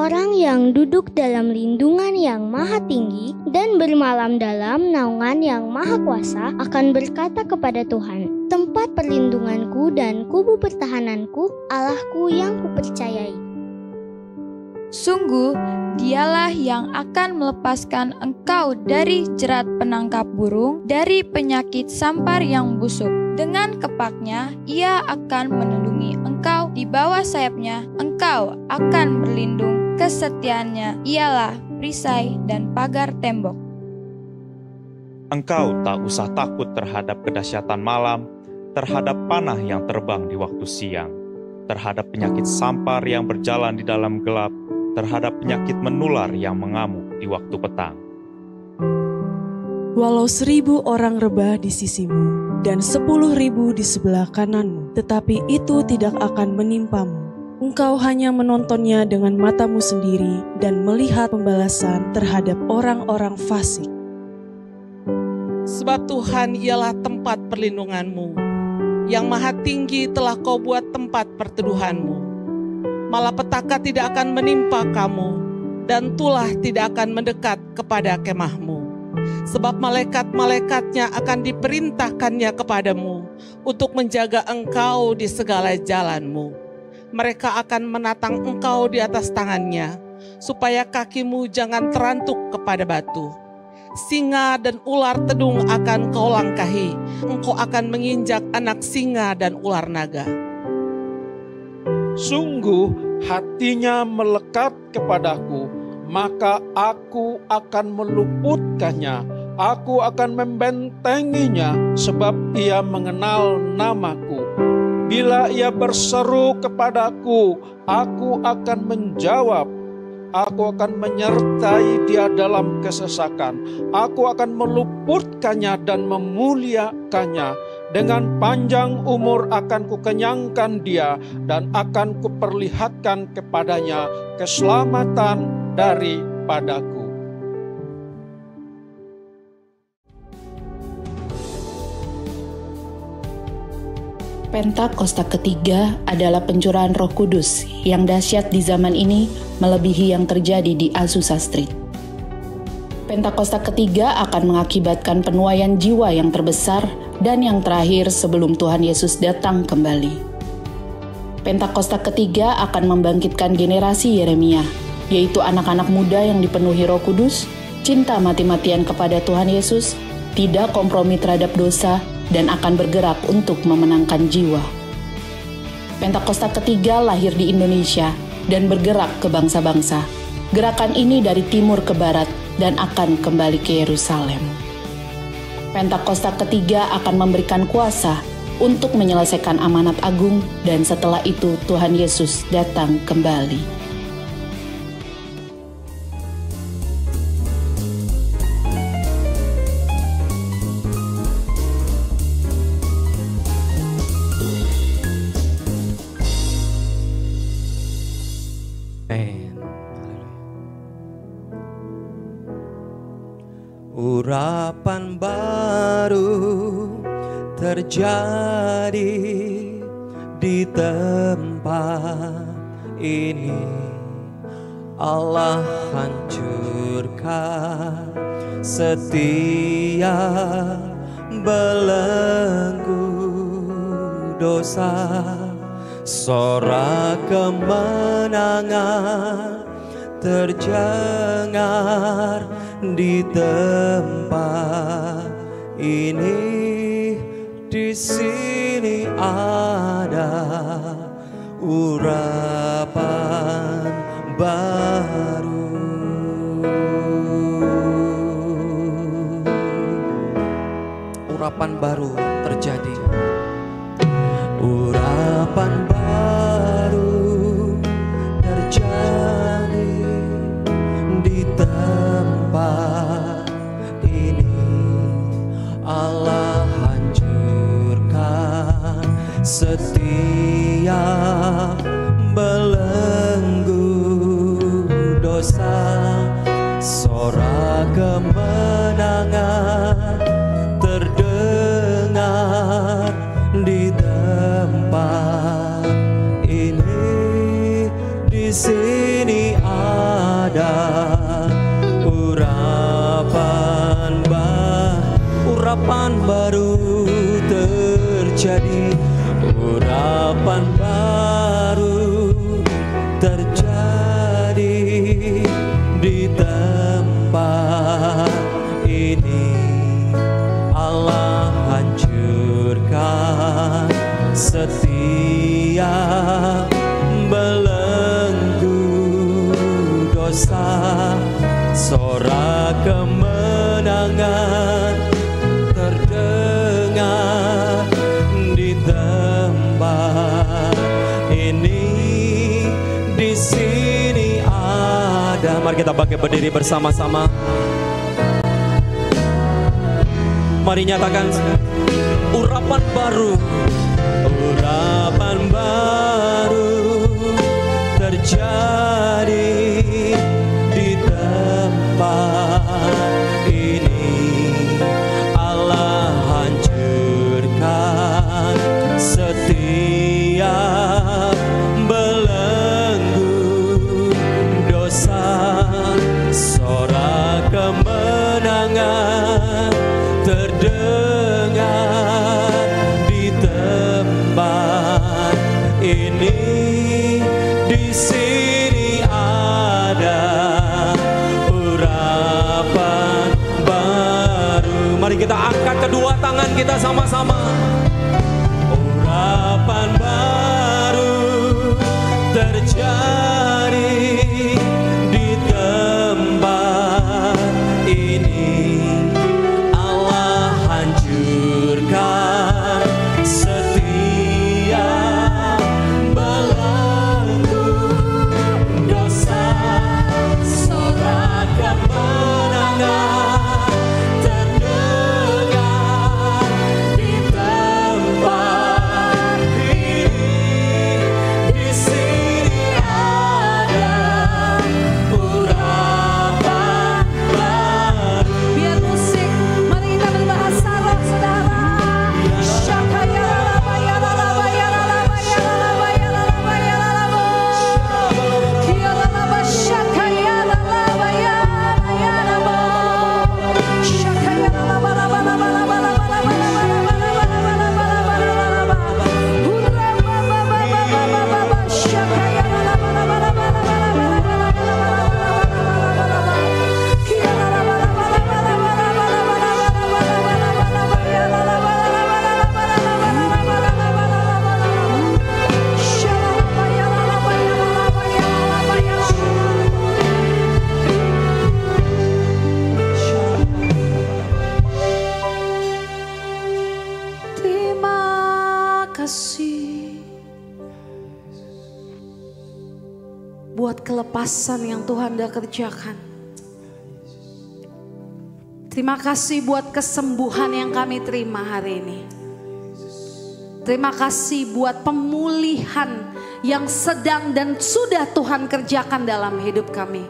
Orang yang duduk dalam lindungan yang maha tinggi dan bermalam dalam naungan yang maha kuasa akan berkata kepada Tuhan, tempat perlindunganku dan kubu pertahananku, Allahku yang kupercayai. Sungguh, dialah yang akan melepaskan engkau dari jerat penangkap burung, dari penyakit sampar yang busuk. Dengan kepaknya, ia akan melindungi engkau, di bawah sayapnya engkau akan berlindung. Kesetiaannya ialah perisai dan pagar tembok. Engkau tak usah takut terhadap kedahsyatan malam, terhadap panah yang terbang di waktu siang, terhadap penyakit sampar yang berjalan di dalam gelap, terhadap penyakit menular yang mengamuk di waktu petang. Walau 1.000 orang rebah di sisimu dan 10.000 di sebelah kananmu, tetapi itu tidak akan menimpamu. Engkau hanya menontonnya dengan matamu sendiri dan melihat pembalasan terhadap orang-orang fasik. Sebab Tuhan ialah tempat perlindunganmu, yang maha tinggi telah kau buat tempat perteduhanmu. Malapetaka tidak akan menimpa kamu, dan tulah tidak akan mendekat kepada kemahmu. Sebab malaikat-malaikatnya akan diperintahkannya kepadamu untuk menjaga engkau di segala jalanmu. Mereka akan menatang engkau di atas tangannya, supaya kakimu jangan terantuk kepada batu. Singa dan ular tedung akan kau langkahi, engkau akan menginjak anak singa dan ular naga. Sungguh hatinya melekat kepadaku, maka aku akan meluputkannya. Aku akan membentenginya, sebab ia mengenal namaku. Bila ia berseru kepadaku, aku akan menjawab. Aku akan menyertai dia dalam kesesakan. Aku akan meluputkannya dan memuliakannya. Dengan panjang umur akan kukenyangkan dia, dan akan kuperlihatkan kepadanya keselamatan daripadaku. Pentakosta ketiga adalah pencurahan Roh Kudus yang dahsyat di zaman ini, melebihi yang terjadi di Azusa Street. Pentakosta ketiga akan mengakibatkan penuaian jiwa yang terbesar dan yang terakhir sebelum Tuhan Yesus datang kembali. Pentakosta ketiga akan membangkitkan generasi Yeremia, yaitu anak-anak muda yang dipenuhi Roh Kudus, cinta mati-matian kepada Tuhan Yesus, tidak kompromi terhadap dosa, dan akan bergerak untuk memenangkan jiwa. Pentakosta ketiga lahir di Indonesia dan bergerak ke bangsa-bangsa. Gerakan ini dari timur ke barat dan akan kembali ke Yerusalem. Pentakosta ketiga akan memberikan kuasa untuk menyelesaikan amanat agung, dan setelah itu Tuhan Yesus datang kembali. Urapan baru terjadi di tempat ini. Allah hancurkan setiap belenggu dosa. Sorak kemenangan terdengar di tempat ini. Di sini ada urapan baru. Urapan baru terjadi. Urapan baru terjadi di tempat ini. Allah hancurkan setiap belenggu dosa. Sorak kemenangan terdengar di tempat ini. Di sini urapan baru terjadi, urapan baru terjadi di tempat ini. Allah hancurkan setiap belenggu dosa, sorak kemenangan terdengar di tempat ini. Di sini ada. Mari kita bangkit berdiri bersama-sama. Mari nyatakan urapan baru, urapan baru terjadi di tempat ini. Allah hancurkan setiap belenggu dosa, sorak kemenangan terdengar di tempat ini. Di sini ada urapan baru. Mari kita angkat kedua tangan kita sama-sama. Urapan baru terjadi di tempat ini. Allah hancurkan setiap belenggu dosa, sorak kemenangan terdengar di tempat ini. Di sini ada urapan baru. Biar musik, mari kita berbahasa roh saudara. Shakaya lalabaya lalabaya lalabaya lalabaya lalabaya lalabo. Kia lalaba shakaya lalabaya lalabo. Shakaya lalaba laba laba laba laba laba laba laba laba laba laba. Hurra ba ba ba ba ba ba ba ba. Shakaya lalaba laba laba laba laba laba laba laba laba. Kia lalaba laba laba laba laba laba Terima kasih buat kelepasan yang Tuhan dah kerjakan. Terima kasih buat kesembuhan yang kami terima hari ini. Terima kasih buat pemulihan yang sedang dan sudah Tuhan kerjakan dalam hidup kami.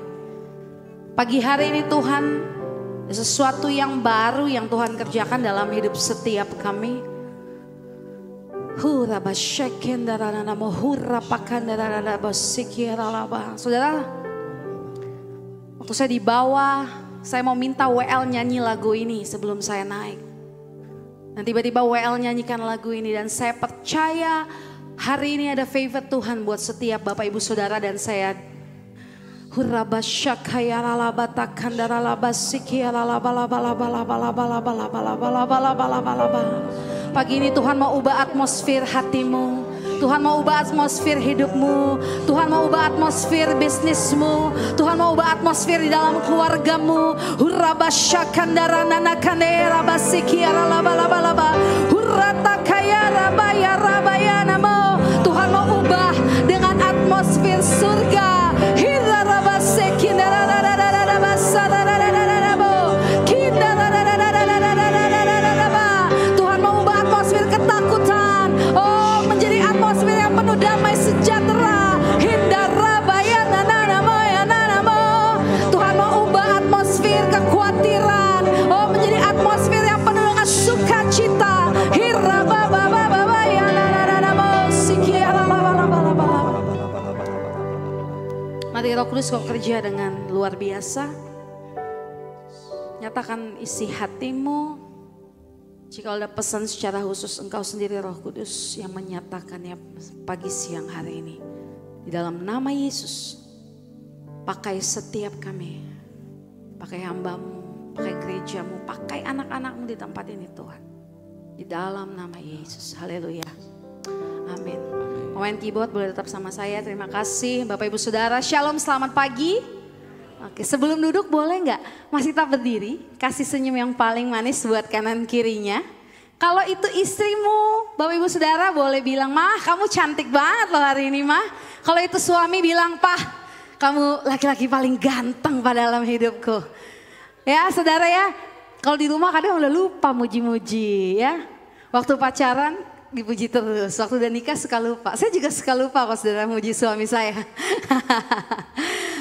Pagi hari ini Tuhan, sesuatu yang baru yang Tuhan kerjakan dalam hidup setiap kami. Saudara, waktu saya di bawah, saya mau minta WL nyanyi lagu ini sebelum saya naik. Dan tiba-tiba WL nyanyikan lagu ini dan saya percaya hari ini ada favor Tuhan buat setiap Bapak Ibu Saudara dan saya. Pagi ini Tuhan mau ubah atmosfer hatimu. Tuhan mau ubah atmosfer hidupmu. Tuhan mau ubah atmosfer bisnismu. Tuhan mau ubah atmosfer di dalam keluargamu. Tuhan mau ubah dengan atmosfer surga. Tuhan mau ubah atmosfer ketakutan. Oh, menjadi atmosfer yang penuh damai sejahtera. Tuhan mau ubah atmosfer kekhawatiran. Oh, menjadi atmosfer yang penuh dengan sukacita. Mari Roh Kudus kau kerja dengan luar biasa. Nyatakan isi hatimu. Jika ada pesan secara khusus Engkau sendiri Roh Kudus yang menyatakannya pagi siang hari ini. Di dalam nama Yesus, pakai setiap kami, pakai hamba-Mu, pakai gereja-Mu, pakai anak-anak-Mu di tempat ini Tuhan. Di dalam nama Yesus, haleluya. Amin. Pemain keyboard boleh tetap sama saya, terima kasih. Bapak Ibu Saudara, shalom, selamat pagi. Oke, sebelum duduk boleh nggak masih tetap berdiri, kasih senyum yang paling manis buat kanan kirinya. Kalau itu istrimu, Bapak Ibu Saudara boleh bilang, "Mah, kamu cantik banget loh hari ini, Mah." Kalau itu suami bilang, "Pah, kamu laki-laki paling ganteng pada dalam hidupku." Ya, Saudara ya, kalau di rumah kadang udah lupa muji-muji ya. Waktu pacaran dipuji terus, waktu udah nikah suka lupa. Saya juga suka lupa kalau Saudara muji suami saya.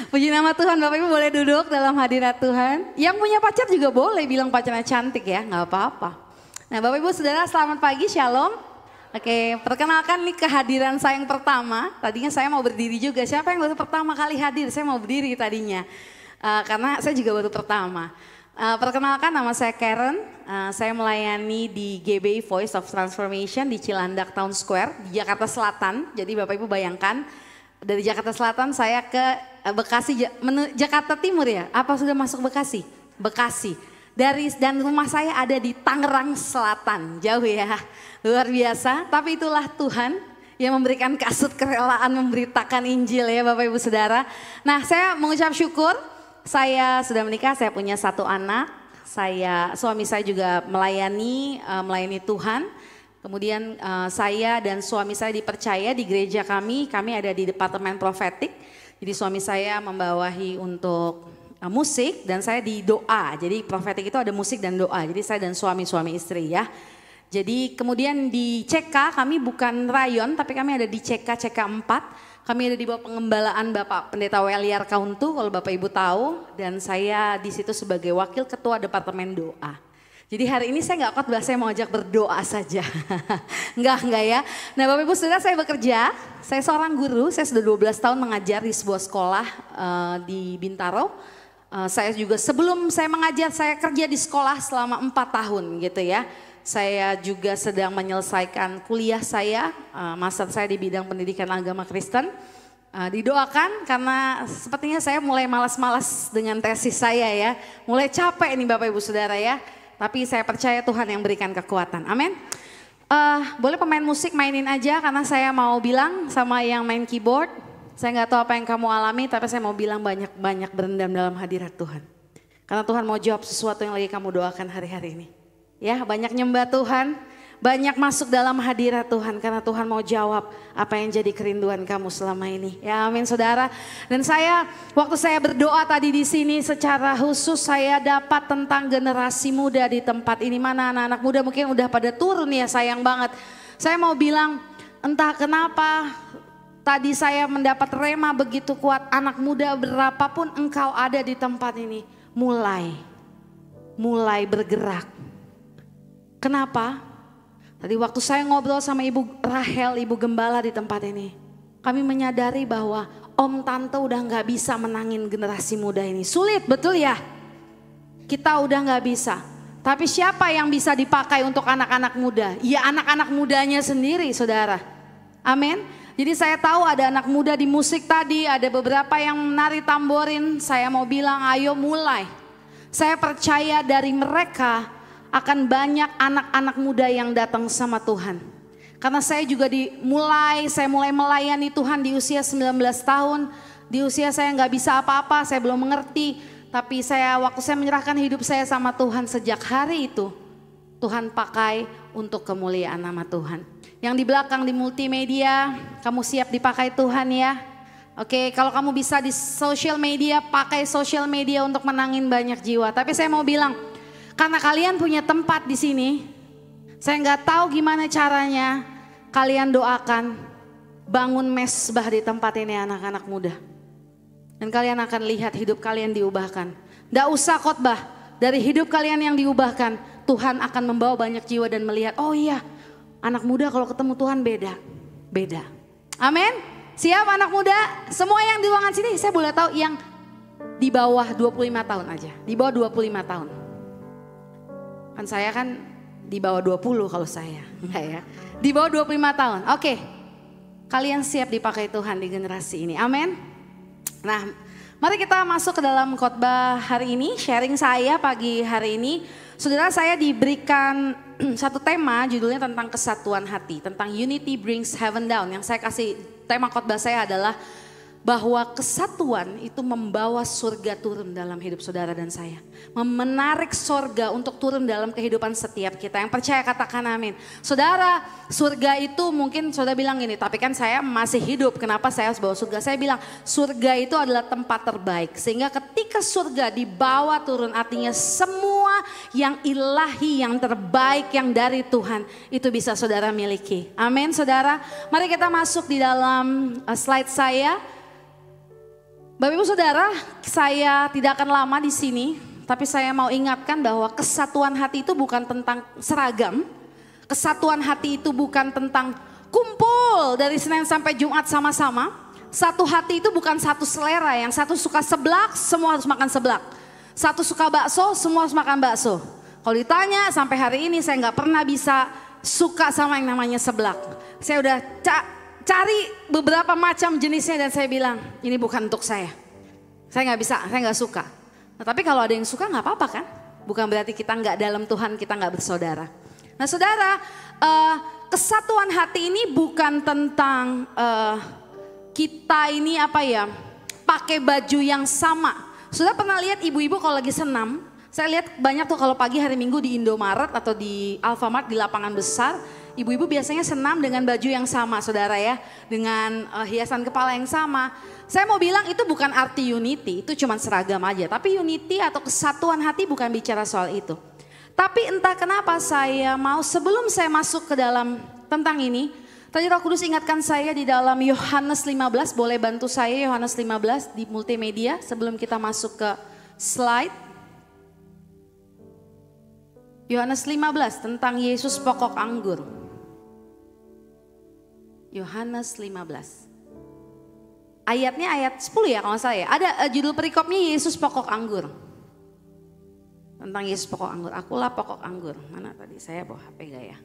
Puji nama Tuhan, Bapak Ibu boleh duduk dalam hadirat Tuhan. Yang punya pacar juga boleh bilang pacarnya cantik ya, nggak apa-apa. Nah Bapak Ibu Saudara selamat pagi, shalom. Oke, perkenalkan nih kehadiran saya yang pertama. Tadinya saya mau berdiri juga, siapa yang baru pertama kali hadir? Saya mau berdiri tadinya, karena saya juga baru pertama. Perkenalkan nama saya Karen, saya melayani di GBI Voice of Transformation di Cilandak Town Square di Jakarta Selatan. Jadi Bapak Ibu bayangkan dari Jakarta Selatan saya ke Bekasi, Jakarta Timur ya? Apa sudah masuk Bekasi? Bekasi. Dan rumah saya ada di Tangerang Selatan, jauh ya, luar biasa. Tapi itulah Tuhan yang memberikan kasut kerelaan memberitakan Injil ya Bapak Ibu Saudara. Nah saya mengucap syukur, saya sudah menikah, saya punya 1 anak. Suami saya juga melayani Tuhan. Kemudian saya dan suami saya dipercaya di gereja kami ada di departemen profetik. Jadi suami saya membawahi untuk musik dan saya di doa. Jadi profetik itu ada musik dan doa. Jadi saya dan suami istri ya. Jadi kemudian di CK kami bukan rayon tapi kami ada di CK 4. Kami ada di bawah pengembalaan Bapak Pendeta Weliar Kauntu kalau Bapak Ibu tahu. Dan saya di situ sebagai wakil ketua departemen doa. Jadi hari ini saya nggak khotbah, saya mau ajak berdoa saja. Enggak ya. Nah Bapak Ibu Saudara saya bekerja, saya seorang guru, saya sudah 12 tahun mengajar di sebuah sekolah di Bintaro. Saya juga sebelum saya mengajar, saya kerja di sekolah selama 4 tahun gitu ya. Saya juga sedang menyelesaikan kuliah saya, master saya di bidang pendidikan agama Kristen. Didoakan karena sepertinya saya mulai malas-malas dengan tesis saya ya. Mulai capek nih Bapak Ibu Saudara ya. Tapi saya percaya Tuhan yang berikan kekuatan. Amin. Boleh pemain musik mainin aja karena saya mau bilang sama yang main keyboard. Saya nggak tahu apa yang kamu alami tapi saya mau bilang banyak-banyak berendam dalam hadirat Tuhan. Karena Tuhan mau jawab sesuatu yang lagi kamu doakan hari-hari ini. Ya banyak nyembah Tuhan, banyak masuk dalam hadirat Tuhan karena Tuhan mau jawab apa yang jadi kerinduan kamu selama ini. Ya amin saudara. Dan waktu saya berdoa tadi di sini secara khusus saya dapat tentang generasi muda di tempat ini. Mana anak-anak muda mungkin udah pada turun ya, sayang banget. Saya mau bilang entah kenapa tadi saya mendapat rema begitu kuat, anak muda berapapun engkau ada di tempat ini mulai bergerak. Kenapa? Tadi waktu saya ngobrol sama Ibu Rahel, Ibu Gembala di tempat ini. Kami menyadari bahwa om tante udah gak bisa menangin generasi muda ini. Sulit betul ya? Kita udah gak bisa. Tapi siapa yang bisa dipakai untuk anak-anak muda? Ya anak-anak mudanya sendiri saudara. Amin. Jadi saya tahu ada anak muda di musik tadi, ada beberapa yang menari tamborin. Saya mau bilang ayo mulai. Saya percaya dari mereka akan banyak anak-anak muda yang datang sama Tuhan. Karena saya juga saya mulai melayani Tuhan di usia 19 tahun. Di usia saya nggak bisa apa-apa, saya belum mengerti. Tapi waktu saya menyerahkan hidup saya sama Tuhan sejak hari itu, Tuhan pakai untuk kemuliaan nama Tuhan. Yang di belakang di multimedia, kamu siap dipakai Tuhan ya. Oke, kalau kamu bisa di social media, pakai social media untuk menangin banyak jiwa. Tapi saya mau bilang, karena kalian punya tempat di sini, saya nggak tahu gimana caranya kalian doakan bangun mesbah di tempat ini anak-anak muda. Dan kalian akan lihat hidup kalian diubahkan. Nggak usah khotbah, dari hidup kalian yang diubahkan, Tuhan akan membawa banyak jiwa dan melihat, oh iya anak muda kalau ketemu Tuhan beda. Amin. Siap anak muda? Semua yang di ruangan sini saya boleh tahu yang di bawah 25 tahun aja, di bawah 25 tahun. Kan saya kan Di bawah 20 kalau saya. Enggak ya. Di bawah 25 tahun. Oke. Kalian siap dipakai Tuhan di generasi ini. Amin. Nah, mari kita masuk ke dalam khotbah hari ini. Sharing saya pagi hari ini. Saudara, saya diberikan satu tema judulnya tentang kesatuan hati. Tentang Unity Brings Heaven Down. Yang saya kasih tema khotbah saya adalah bahwa kesatuan itu membawa surga turun dalam hidup saudara dan saya. Menarik surga untuk turun dalam kehidupan setiap kita. Yang percaya katakan amin. Saudara, surga itu mungkin saudara bilang gini, tapi kan saya masih hidup, kenapa saya harus bawa surga? Saya bilang surga itu adalah tempat terbaik. Sehingga ketika surga dibawa turun, artinya semua yang ilahi, yang terbaik, yang dari Tuhan itu bisa saudara miliki. Amin saudara. Mari kita masuk di dalam slide saya. Bapak Ibu Saudara, saya tidak akan lama di sini, tapi saya mau ingatkan bahwa kesatuan hati itu bukan tentang seragam. Kesatuan hati itu bukan tentang kumpul dari Senin sampai Jumat sama-sama. Satu hati itu bukan satu selera, yang satu suka seblak, semua harus makan seblak. Satu suka bakso, semua harus makan bakso. Kalau ditanya sampai hari ini saya nggak pernah bisa suka sama yang namanya seblak. Saya udah cari beberapa macam jenisnya dan saya bilang ini bukan untuk saya. Saya nggak bisa, saya nggak suka. Nah, tapi kalau ada yang suka nggak apa-apa kan? Bukan berarti kita nggak dalam Tuhan, kita nggak bersaudara. Nah saudara, kesatuan hati ini bukan tentang kita ini apa ya, pakai baju yang sama. Saudara pernah lihat ibu-ibu kalau lagi senam? Saya lihat banyak tuh kalau pagi hari Minggu di Indomaret atau di Alfamart di lapangan besar. Ibu-ibu biasanya senam dengan baju yang sama saudara ya. Dengan hiasan kepala yang sama. Saya mau bilang itu bukan arti unity, itu cuma seragam aja. Tapi unity atau kesatuan hati bukan bicara soal itu. Tapi entah kenapa saya mau sebelum saya masuk ke dalam tentang ini. Tadi Roh Kudus ingatkan saya di dalam Yohanes 15, boleh bantu saya Yohanes 15 di multimedia sebelum kita masuk ke slide. Yohanes 15 tentang Yesus pokok anggur. Yohanes 15. Ayatnya ayat 10 ya kalau saya. Ada judul perikopnya Yesus pokok anggur. Tentang Yesus pokok anggur. Akulah pokok anggur. Mana tadi saya bawa HP gak ya?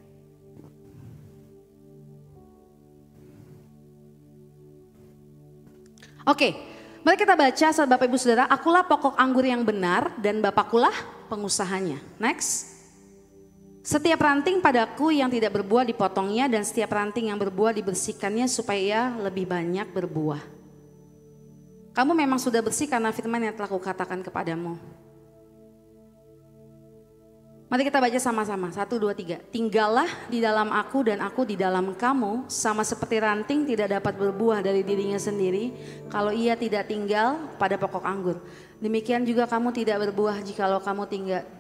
Oke, mari kita baca sahabat Bapak Ibu Saudara. Akulah pokok anggur yang benar dan Bapakkulah pengusahanya. Next. Setiap ranting padaku yang tidak berbuah dipotongnya dan setiap ranting yang berbuah dibersihkannya supaya lebih banyak berbuah. Kamu memang sudah bersih karena firman yang telah kukatakan kepadamu. Mari kita baca sama-sama. 1, 2, 3. Tinggallah di dalam aku dan aku di dalam kamu. Sama seperti ranting tidak dapat berbuah dari dirinya sendiri kalau ia tidak tinggal pada pokok anggur. Demikian juga kamu tidak berbuah jikalau kamu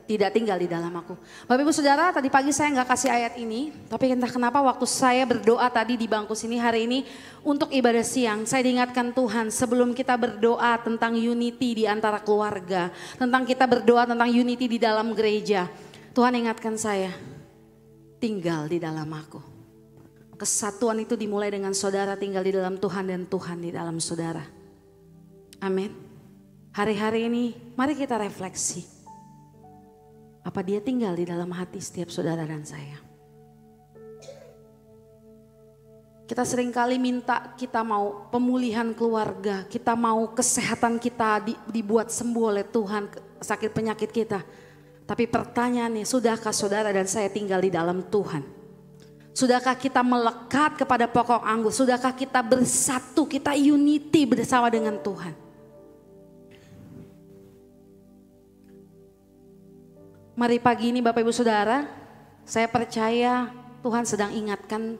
tidak tinggal di dalam aku. Bapak Ibu Saudara, tadi pagi saya nggak kasih ayat ini. Tapi entah kenapa waktu saya berdoa tadi di bangku sini hari ini untuk ibadah siang. Saya diingatkan Tuhan sebelum kita berdoa tentang unity di antara keluarga. Tentang kita berdoa tentang unity di dalam gereja. Tuhan ingatkan saya, tinggal di dalam aku. Kesatuan itu dimulai dengan saudara tinggal di dalam Tuhan dan Tuhan di dalam saudara. Amin. Hari-hari ini mari kita refleksi. Apa dia tinggal di dalam hati setiap saudara dan saya? Kita seringkali minta kita mau pemulihan keluarga, kita mau kesehatan kita dibuat sembuh oleh Tuhan, sakit penyakit kita. Tapi pertanyaannya, sudahkah saudara dan saya tinggal di dalam Tuhan? Sudahkah kita melekat kepada pokok anggur? Sudahkah kita bersatu, kita unity bersama dengan Tuhan? Mari pagi ini Bapak Ibu Saudara, saya percaya Tuhan sedang ingatkan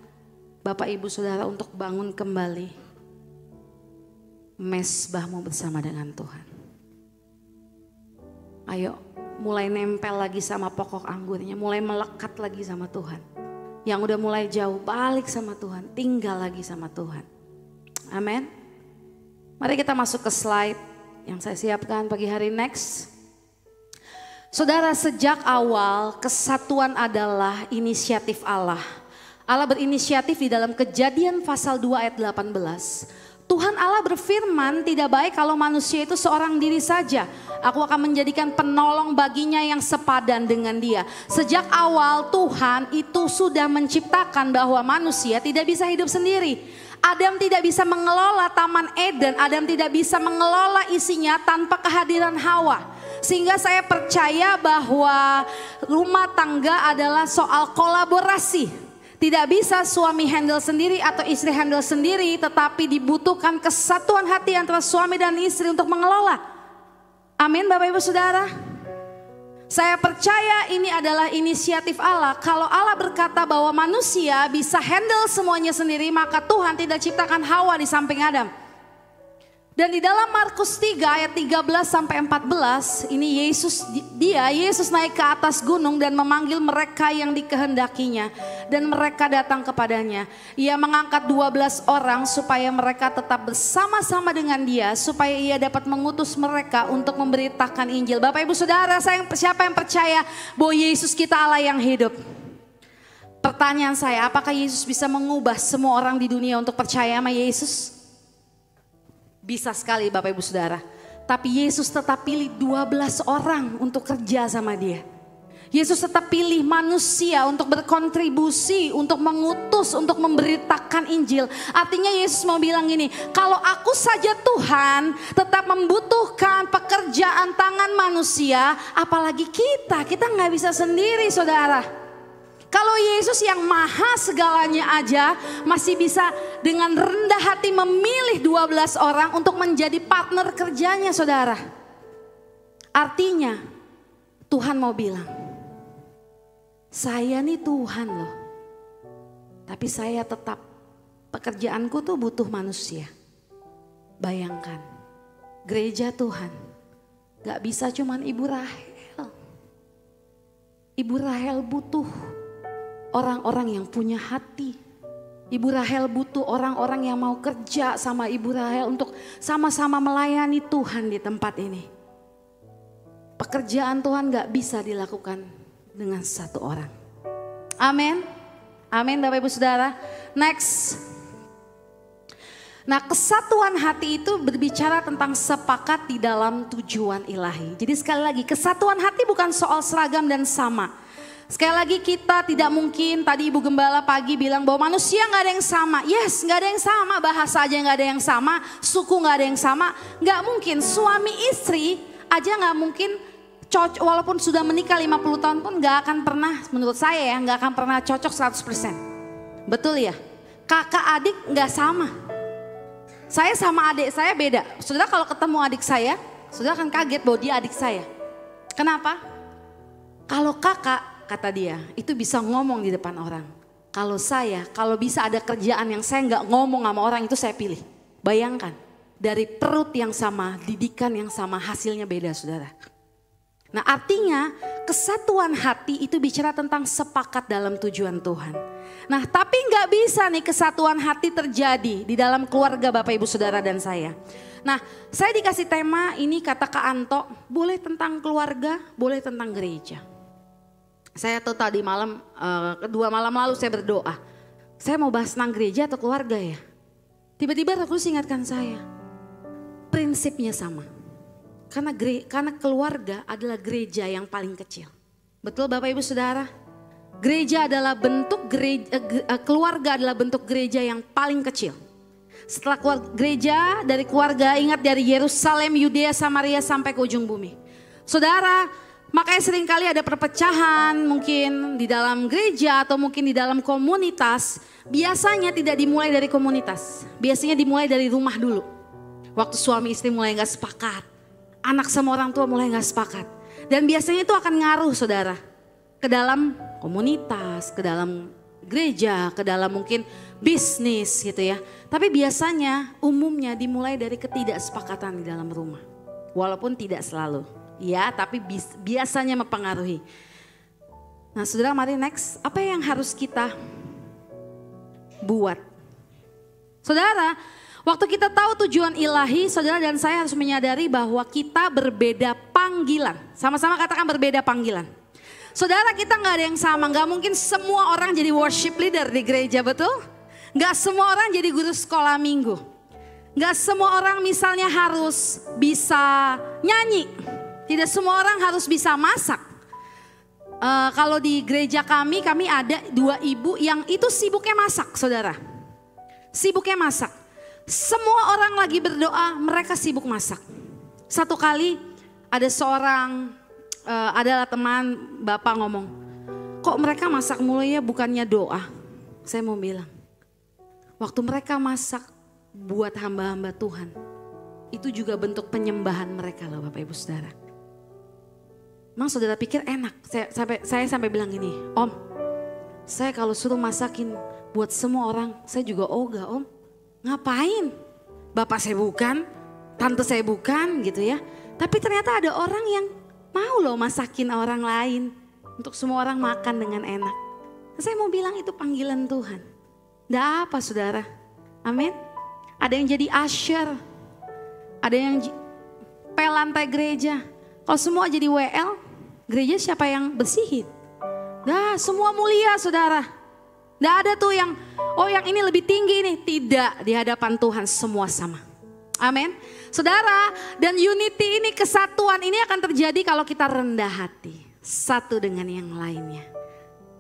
Bapak Ibu Saudara untuk bangun kembali mesbahmu bersama dengan Tuhan. Ayo. Mulai nempel lagi sama pokok anggurnya, mulai melekat lagi sama Tuhan. Yang udah mulai jauh balik sama Tuhan, tinggal lagi sama Tuhan. Amin. Mari kita masuk ke slide yang saya siapkan pagi hari next. Saudara, sejak awal kesatuan adalah inisiatif Allah. Allah berinisiatif di dalam Kejadian pasal 2 ayat 18. Tuhan Allah berfirman, tidak baik kalau manusia itu seorang diri saja. Aku akan menjadikan penolong baginya yang sepadan dengan dia. Sejak awal Tuhan itu sudah menciptakan bahwa manusia tidak bisa hidup sendiri. Adam tidak bisa mengelola Taman Eden, Adam tidak bisa mengelola isinya tanpa kehadiran Hawa. Sehingga saya percaya bahwa rumah tangga adalah soal kolaborasi. Tidak bisa suami handle sendiri atau istri handle sendiri, tetapi dibutuhkan kesatuan hati antara suami dan istri untuk mengelola. Amin Bapak Ibu Saudara. Saya percaya ini adalah inisiatif Allah. Kalau Allah berkata bahwa manusia bisa handle semuanya sendiri, maka Tuhan tidak ciptakan Hawa di samping Adam. Dan di dalam Markus 3 ayat 13 sampai 14, ini Yesus naik ke atas gunung dan memanggil mereka yang dikehendakinya, dan mereka datang kepadanya. Ia mengangkat 12 orang supaya mereka tetap bersama-sama dengan dia, supaya ia dapat mengutus mereka untuk memberitakan Injil. Bapak Ibu Saudara, siapa yang percaya bahwa Yesus kita Allah yang hidup? Pertanyaan saya, apakah Yesus bisa mengubah semua orang di dunia untuk percaya sama Yesus? Bisa sekali Bapak Ibu Saudara. Tapi Yesus tetap pilih 12 orang untuk kerja sama dia. Yesus tetap pilih manusia untuk berkontribusi, untuk mengutus, untuk memberitakan Injil. Artinya Yesus mau bilang gini, kalau aku saja Tuhan tetap membutuhkan pekerjaan tangan manusia, apalagi kita nggak bisa sendiri saudara. Kalau Yesus yang maha segalanya aja masih bisa dengan rendah hati memilih 12 orang untuk menjadi partner kerjanya saudara. Artinya Tuhan mau bilang, saya nih Tuhan loh. Tapi saya tetap, pekerjaanku tuh butuh manusia. Bayangkan, gereja Tuhan gak bisa cuman Ibu Rahel. Ibu Rahel butuh orang-orang yang punya hati. Ibu Rahel butuh orang-orang yang mau kerja sama Ibu Rahel untuk sama-sama melayani Tuhan di tempat ini. Pekerjaan Tuhan gak bisa dilakukan dengan satu orang. Amin. Amin Bapak Ibu Saudara. Next. Nah, kesatuan hati itu berbicara tentang sepakat di dalam tujuan ilahi. Jadi sekali lagi, kesatuan hati bukan soal seragam dan sama. Sekali lagi kita tidak mungkin, tadi Ibu Gembala pagi bilang bahwa manusia gak ada yang sama. Yes, gak ada yang sama, bahasa aja gak ada yang sama, suku gak ada yang sama. Gak mungkin, suami istri aja gak mungkin cocok, walaupun sudah menikah 50 tahun pun gak akan pernah, menurut saya ya, gak akan pernah cocok 100%. Betul ya? Kakak adik gak sama. Saya sama adik saya beda. Saudara kalau ketemu adik saya, saudara akan kaget bahwa dia adik saya. Kenapa? Kalau kakak, kata dia, itu bisa ngomong di depan orang. Kalau saya, kalau bisa ada kerjaan yang saya nggak ngomong sama orang, itu saya pilih. Bayangkan, dari perut yang sama, didikan yang sama, hasilnya beda saudara. Nah artinya kesatuan hati itu bicara tentang sepakat dalam tujuan Tuhan. Nah tapi nggak bisa nih kesatuan hati terjadi di dalam keluarga Bapak Ibu Saudara dan saya. Nah saya dikasih tema ini kata Kak Anto, boleh tentang keluarga, boleh tentang gereja. Saya tuh tadi malam, kedua malam lalu saya berdoa. Saya mau bahas tentang gereja atau keluarga ya. Tiba-tiba Roh Kudus ingatkan saya. Prinsipnya sama. Karena keluarga adalah gereja yang paling kecil. Betul Bapak Ibu Saudara? Gereja adalah bentuk keluarga adalah bentuk gereja yang paling kecil. Setelah gereja dari keluarga, ingat dari Yerusalem, Yudea, Samaria sampai ke ujung bumi. Saudara, makanya seringkali ada perpecahan mungkin di dalam gereja atau mungkin di dalam komunitas. Biasanya tidak dimulai dari komunitas. Biasanya dimulai dari rumah dulu. Waktu suami istri mulai gak sepakat. Anak sama orang tua mulai gak sepakat. Dan biasanya itu akan ngaruh saudara. Ke dalam komunitas, ke dalam gereja, ke dalam mungkin bisnis gitu ya. Tapi biasanya umumnya dimulai dari ketidaksepakatan di dalam rumah. Walaupun tidak selalu. Ya, tapi biasanya mempengaruhi. Nah, saudara, mari next. Apa yang harus kita buat? Saudara, waktu kita tahu tujuan ilahi, saudara dan saya harus menyadari bahwa kita berbeda panggilan. Sama-sama katakan berbeda panggilan. Saudara, kita gak ada yang sama. Gak mungkin semua orang jadi worship leader di gereja, betul? Gak semua orang jadi guru sekolah minggu. Gak semua orang misalnya harus bisa nyanyi. Tidak semua orang harus bisa masak. Kalau di gereja kami ada 2 ibu yang itu sibuknya masak, saudara. Sibuknya masak. Semua orang lagi berdoa, mereka sibuk masak. Satu kali ada adalah teman bapak ngomong, kok mereka masak mulu ya bukannya doa. Saya mau bilang, waktu mereka masak buat hamba-hamba Tuhan, itu juga bentuk penyembahan mereka loh Bapak Ibu Saudara. Emang saudara pikir enak? Saya sampai bilang gini, Om, saya kalau suruh masakin buat semua orang, saya juga ogah Om. Ngapain? Bapak saya bukan, tante saya bukan gitu ya. Tapi ternyata ada orang yang mau loh masakin orang lain. Untuk semua orang makan dengan enak. Saya mau bilang itu panggilan Tuhan. Nggak apa saudara, amin. Ada yang jadi usher, ada yang pel lantai gereja. Kalau semua jadi WL, gereja siapa yang bersihin? Nah, semua mulia saudara. Nggak ada tuh yang, oh yang ini lebih tinggi nih. Tidak, di hadapan Tuhan semua sama. Amin. Saudara, dan unity ini, kesatuan ini akan terjadi kalau kita rendah hati. Satu dengan yang lainnya.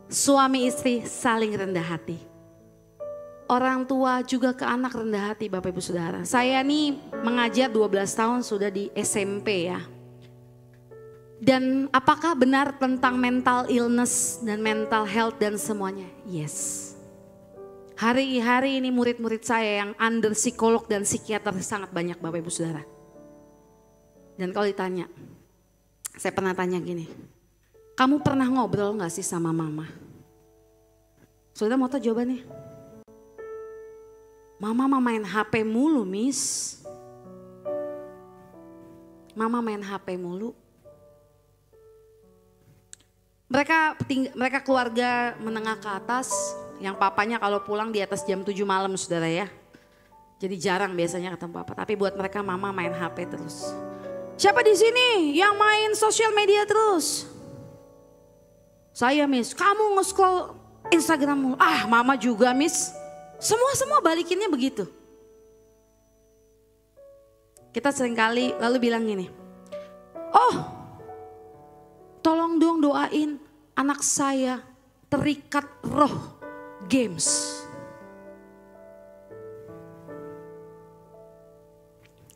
Suami istri saling rendah hati. Orang tua juga ke anak rendah hati Bapak Ibu Saudara. Saya nih mengajar 12 tahun sudah di SMP ya. Dan apakah benar tentang mental illness dan mental health dan semuanya? Yes. Hari-hari ini murid-murid saya yang under psikolog dan psikiater sangat banyak Bapak Ibu Saudara. Dan kalau ditanya, saya pernah tanya gini, kamu pernah ngobrol gak sih sama mama? Saudara mau tahu jawabannya? Mama main HP mulu miss. Mama main HP mulu. Mereka keluarga menengah ke atas, yang papanya kalau pulang di atas jam 7 malam saudara ya. Jadi jarang biasanya ketemu papa, tapi buat mereka mama main HP terus. Siapa di sini yang main sosial media terus? Saya miss, kamu nge-scroll Instagram. Mama juga miss. Semua balikinnya begitu. Kita seringkali lalu bilang gini, oh tolong dong doain anak saya terikat roh games.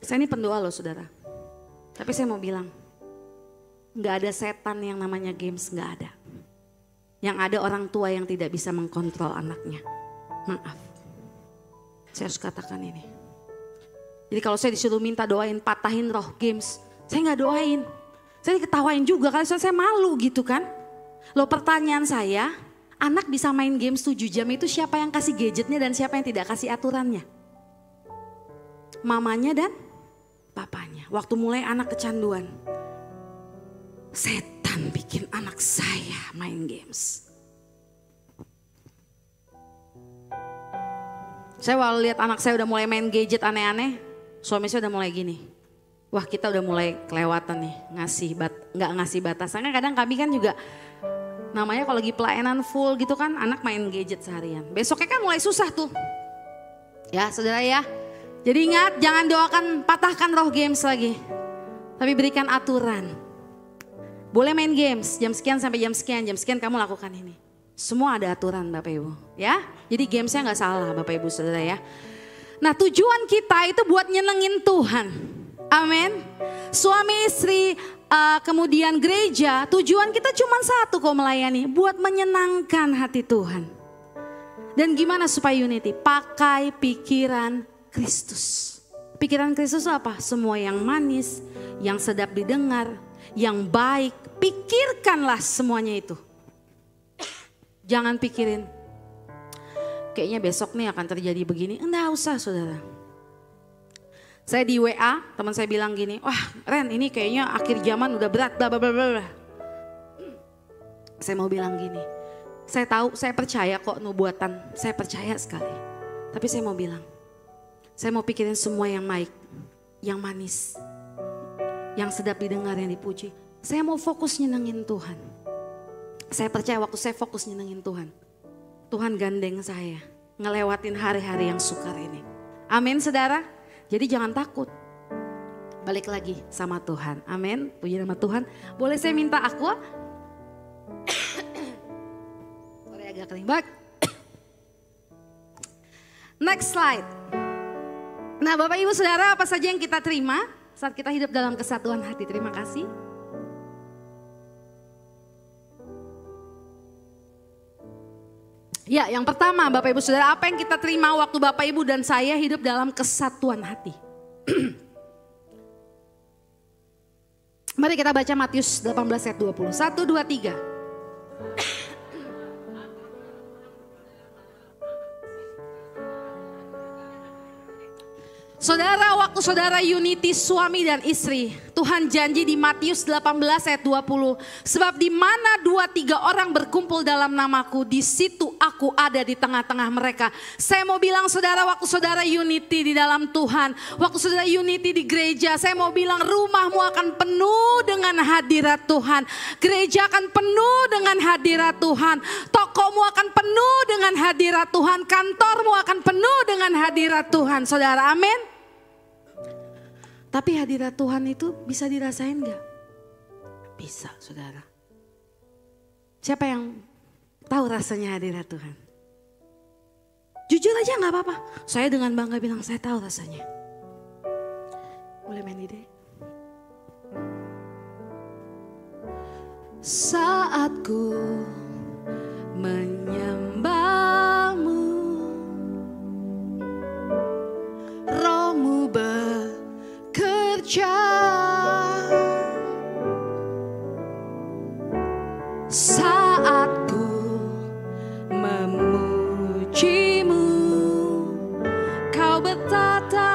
Saya ini pendoa loh saudara. Tapi saya mau bilang, gak ada setan yang namanya games, gak ada. Yang ada orang tua yang tidak bisa mengkontrol anaknya. Maaf, saya harus katakan ini. Jadi kalau saya disuruh minta doain patahin roh games, saya gak doain. Saya diketawain juga karena saya malu gitu kan. Loh pertanyaan saya, anak bisa main games 7 jam itu siapa yang kasih gadgetnya dan siapa yang tidak kasih aturannya? Mamanya dan papanya. Waktu mulai anak kecanduan, setan bikin anak saya main games. Saya waktu lihat anak saya udah mulai main gadget aneh-aneh, suami saya udah mulai gini. Wah kita udah mulai kelewatan nih, nggak ngasih batasan. Kadang kami kan juga namanya kalau lagi pelayanan full gitu kan anak main gadget seharian. Besoknya kan mulai susah tuh. Ya saudara ya. Jadi ingat jangan doakan patahkan roh games lagi. Tapi berikan aturan. Boleh main games jam sekian sampai jam sekian kamu lakukan ini. Semua ada aturan Bapak Ibu ya. Jadi gamesnya nggak salah Bapak Ibu saudara ya. Nah tujuan kita itu buat nyenengin Tuhan. Amin. Suami istri kemudian gereja, tujuan kita cuma satu kok melayani, buat menyenangkan hati Tuhan. Dan gimana supaya unity? Pakai pikiran Kristus. Pikiran Kristus apa? Semua yang manis, yang sedap didengar, yang baik, pikirkanlah semuanya itu. Jangan pikirin, kayaknya besok nih akan terjadi begini. Enggak usah saudara. Saya di WA, teman saya bilang gini, wah Ren ini kayaknya akhir zaman udah berat, bla bla bla bla. Saya mau bilang gini, saya tahu, saya percaya kok nubuatan, saya percaya sekali. Tapi saya mau bilang, saya mau pikirin semua yang baik, yang manis, yang sedap didengar, yang dipuji. Saya mau fokus nyenengin Tuhan. Saya percaya waktu saya fokus nyenengin Tuhan, Tuhan gandeng saya, ngelewatin hari-hari yang sukar ini. Amin saudara. Jadi jangan takut. Balik lagi sama Tuhan. Amin. Puji nama Tuhan. Boleh saya minta aqua? Sorry agak kering banget. Next slide. Nah Bapak Ibu Saudara, apa saja yang kita terima saat kita hidup dalam kesatuan hati? Terima kasih. Ya, yang pertama Bapak Ibu Saudara, apa yang kita terima waktu Bapak Ibu dan saya hidup dalam kesatuan hati? Mari kita baca Matius 18 ayat 20. 1, 2, 3. Saudara, waktu saudara unity suami dan istri, Tuhan janji di Matius 18 ayat 20, sebab di mana 2-3 orang berkumpul dalam namaku, di situ aku ada di tengah-tengah mereka. Saya mau bilang saudara, waktu saudara unity di dalam Tuhan, waktu saudara unity di gereja, saya mau bilang rumahmu akan penuh dengan hadirat Tuhan. Gereja akan penuh dengan hadirat Tuhan. Tokomu akan penuh dengan hadirat Tuhan. Kantormu akan penuh dengan hadirat Tuhan. Saudara, amin. Tapi hadirat Tuhan itu bisa dirasain gak? Bisa, saudara. Siapa yang tahu rasanya hadirat Tuhan? Jujur aja gak apa-apa. Saya dengan bangga bilang saya tahu rasanya. Boleh main ide? Saat ku menyembahmu, rohmu bekerja, saat ku memujimu, kau bertata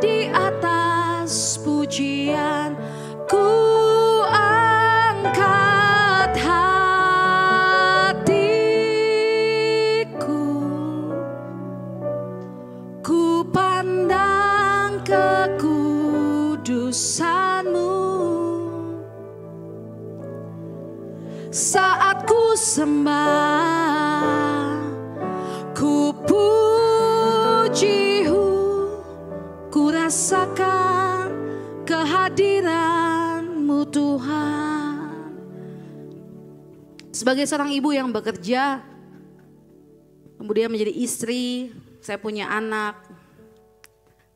di atas pujian, ku angkat hatiku, ku pandang kekudusanmu. Saat ku sembah, ku puji-Mu, ku rasakan kehadiran-Mu Tuhan. Sebagai seorang ibu yang bekerja, kemudian menjadi istri, saya punya anak,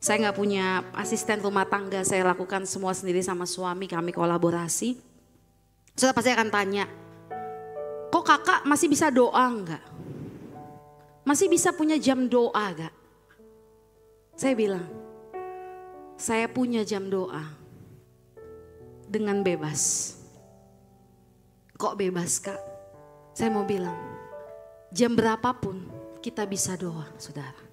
saya nggak punya asisten rumah tangga, saya lakukan semua sendiri sama suami, kami kolaborasi. Saudara pasti akan tanya, kok kakak masih bisa doa enggak? Masih bisa punya jam doa enggak? Saya bilang, saya punya jam doa dengan bebas. Kok bebas kak? Saya mau bilang, jam berapapun kita bisa doa, saudara.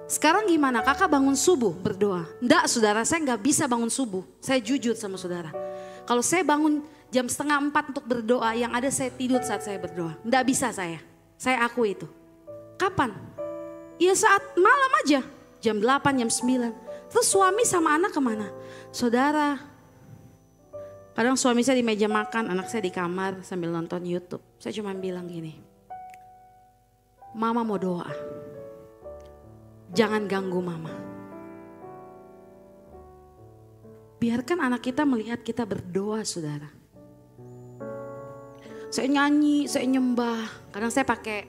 Sekarang gimana? Kakak bangun subuh berdoa? Enggak saudara, saya nggak bisa bangun subuh. Saya jujur sama saudara. Kalau saya bangun jam 3:30 untuk berdoa, yang ada saya tidur saat saya berdoa. Enggak bisa saya akui itu. Kapan? Ya saat malam aja, jam 8, jam 9. Terus suami sama anak kemana? Saudara, kadang suami saya di meja makan, anak saya di kamar sambil nonton YouTube. Saya cuma bilang gini, mama mau doa. Jangan ganggu mama. Biarkan anak kita melihat kita berdoa, saudara. Saya nyanyi, saya nyembah. Kadang saya pakai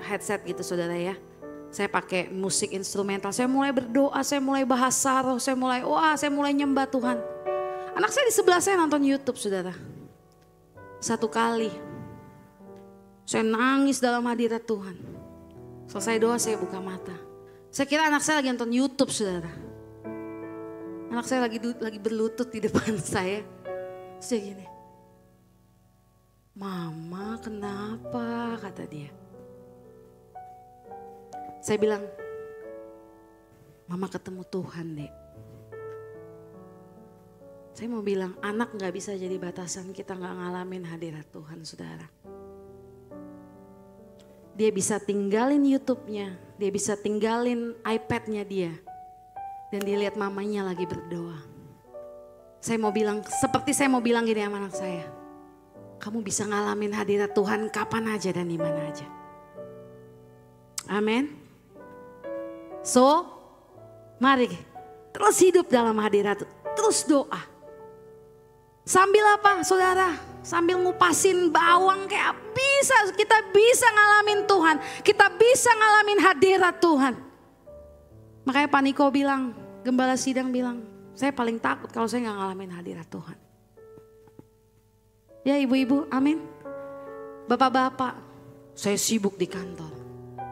headset gitu, saudara ya. Saya pakai musik instrumental. Saya mulai berdoa, saya mulai bahasa roh, saya mulai nyembah Tuhan. Anak saya di sebelah saya nonton YouTube, saudara. Satu kali, saya nangis dalam hadirat Tuhan. Selesai doa, saya buka mata. Saya kira anak saya lagi nonton YouTube, saudara. Anak saya lagi berlutut di depan saya. Saya gini, mama kenapa? Kata dia. Saya bilang, mama ketemu Tuhan dek. Saya mau bilang, anak gak bisa jadi batasan kita gak ngalamin hadirat Tuhan, saudara. Dia bisa tinggalin YouTube-nya, dia bisa tinggalin iPad-nya dia. Dan dia lihat mamanya lagi berdoa. Saya mau bilang, seperti saya mau bilang gini sama anak saya. Kamu bisa ngalamin hadirat Tuhan kapan aja dan di mana aja. Amin. So, Mari terus hidup dalam hadirat, terus doa. Sambil apa saudara? Sambil ngupasin bawang kayak kita bisa ngalamin Tuhan. Kita bisa ngalamin hadirat Tuhan. Makanya Pak Niko bilang, Gembala Sidang bilang, saya paling takut kalau saya gak ngalamin hadirat Tuhan. Ya ibu-ibu, amin. Bapak-bapak, saya sibuk di kantor.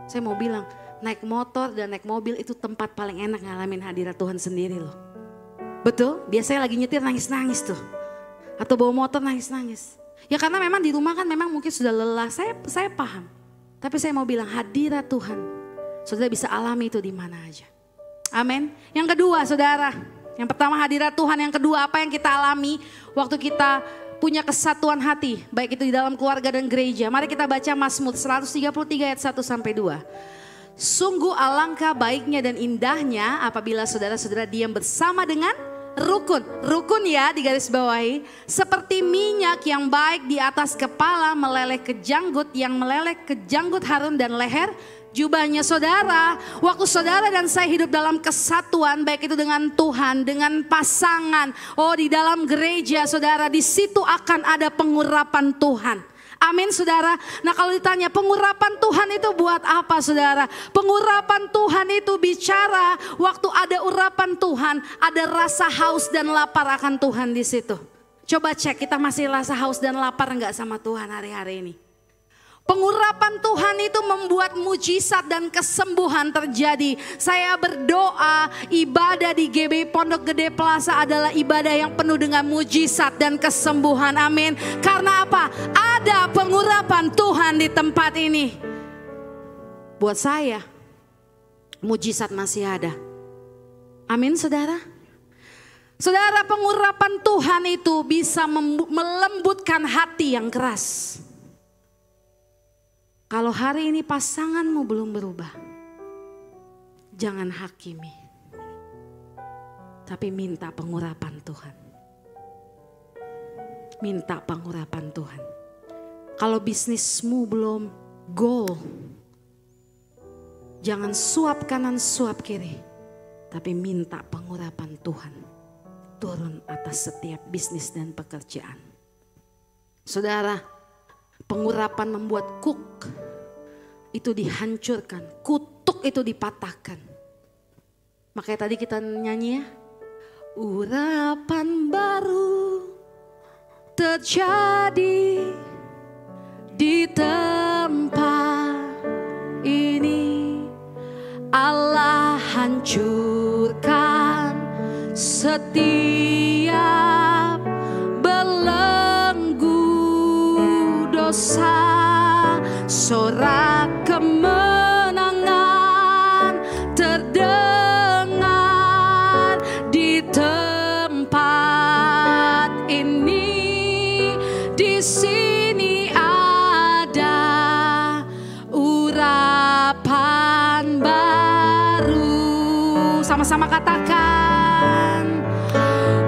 Saya mau bilang, naik motor dan naik mobil itu tempat paling enak ngalamin hadirat Tuhan sendiri loh. Betul? Biasanya lagi nyetir nangis-nangis tuh. Atau bawa motor nangis-nangis. Ya karena memang di rumah kan memang mungkin sudah lelah, saya paham. Tapi saya mau bilang hadirat Tuhan, saudara bisa alami itu di mana aja. Amin. Yang kedua saudara, yang pertama hadirat Tuhan, yang kedua apa yang kita alami waktu kita punya kesatuan hati, baik itu di dalam keluarga dan gereja. Mari kita baca Mazmur 133 ayat 1-2. Sungguh alangkah baiknya dan indahnya apabila saudara-saudara diam bersama dengan rukun. Rukun ya di garis bawahi. Seperti minyak yang baik di atas kepala meleleh ke janggut, yang meleleh ke janggut Harun dan leher jubahnya. Saudara, waktu saudara dan saya hidup dalam kesatuan, baik itu dengan Tuhan, dengan pasangan, di dalam gereja saudara, di situ akan ada pengurapan Tuhan. Amin saudara. Nah kalau ditanya pengurapan Tuhan itu buat apa saudara? Pengurapan Tuhan itu bicara waktu ada urapan Tuhan, ada rasa haus dan lapar akan Tuhan di situ. Coba cek, kita masih rasa haus dan lapar enggak sama Tuhan hari-hari ini? Pengurapan Tuhan itu membuat mujizat dan kesembuhan terjadi. Saya berdoa ibadah di GB Pondok Gede Plaza adalah ibadah yang penuh dengan mujizat dan kesembuhan. Amin. Karena apa? Ada pengurapan Tuhan di tempat ini. Buat saya, mujizat masih ada. Amin saudara. Saudara, pengurapan Tuhan itu bisa melembutkan hati yang keras. Kalau hari ini pasanganmu belum berubah, jangan hakimi, tapi minta pengurapan Tuhan. Minta pengurapan Tuhan. Kalau bisnismu belum goal, jangan suap kanan suap kiri, tapi minta pengurapan Tuhan turun atas setiap bisnis dan pekerjaan. Saudara, pengurapan membuat kuk itu dihancurkan, kutuk itu dipatahkan. Makanya tadi kita nyanyi ya, urapan baru terjadi di tempat ini. Allah hancurkan setiap belenggu dosa, sorak kemenangan terdengar di tempat ini. Di sini ada urapan baru. Sama-sama katakan,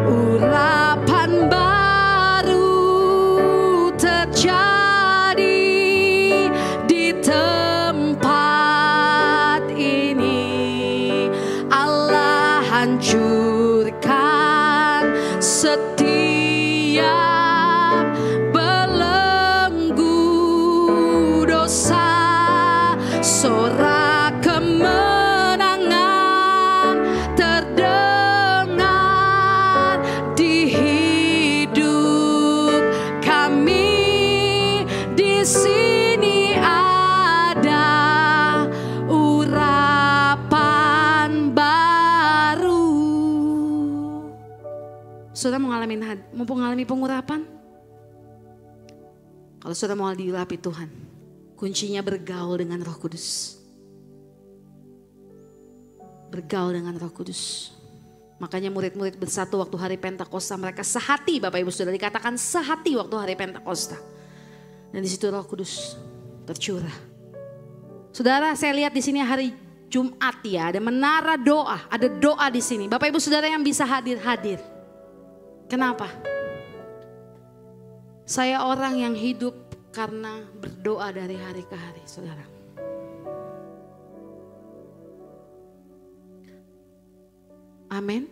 urapan baru terjadi di tempat ini. Allah hancurkan setiap belenggu dosa, sorak kemenangan terdengar di hidup kami. Di sini ada urapan baru. Saudara mau mengalami pengurapan? Kalau saudara mau diurapi Tuhan, kuncinya bergaul dengan Roh Kudus. Bergaul dengan Roh Kudus. Makanya murid-murid bersatu waktu hari Pentakosta, mereka sehati, Bapak Ibu Saudara, dikatakan sehati waktu hari Pentakosta. Dan di situ Roh Kudus tercurah. Saudara, saya lihat di sini hari Jumat ya, ada menara doa, ada doa di sini. Bapak Ibu Saudara yang bisa hadir. Kenapa? Saya orang yang hidup karena berdoa dari hari ke hari, saudara. Amin.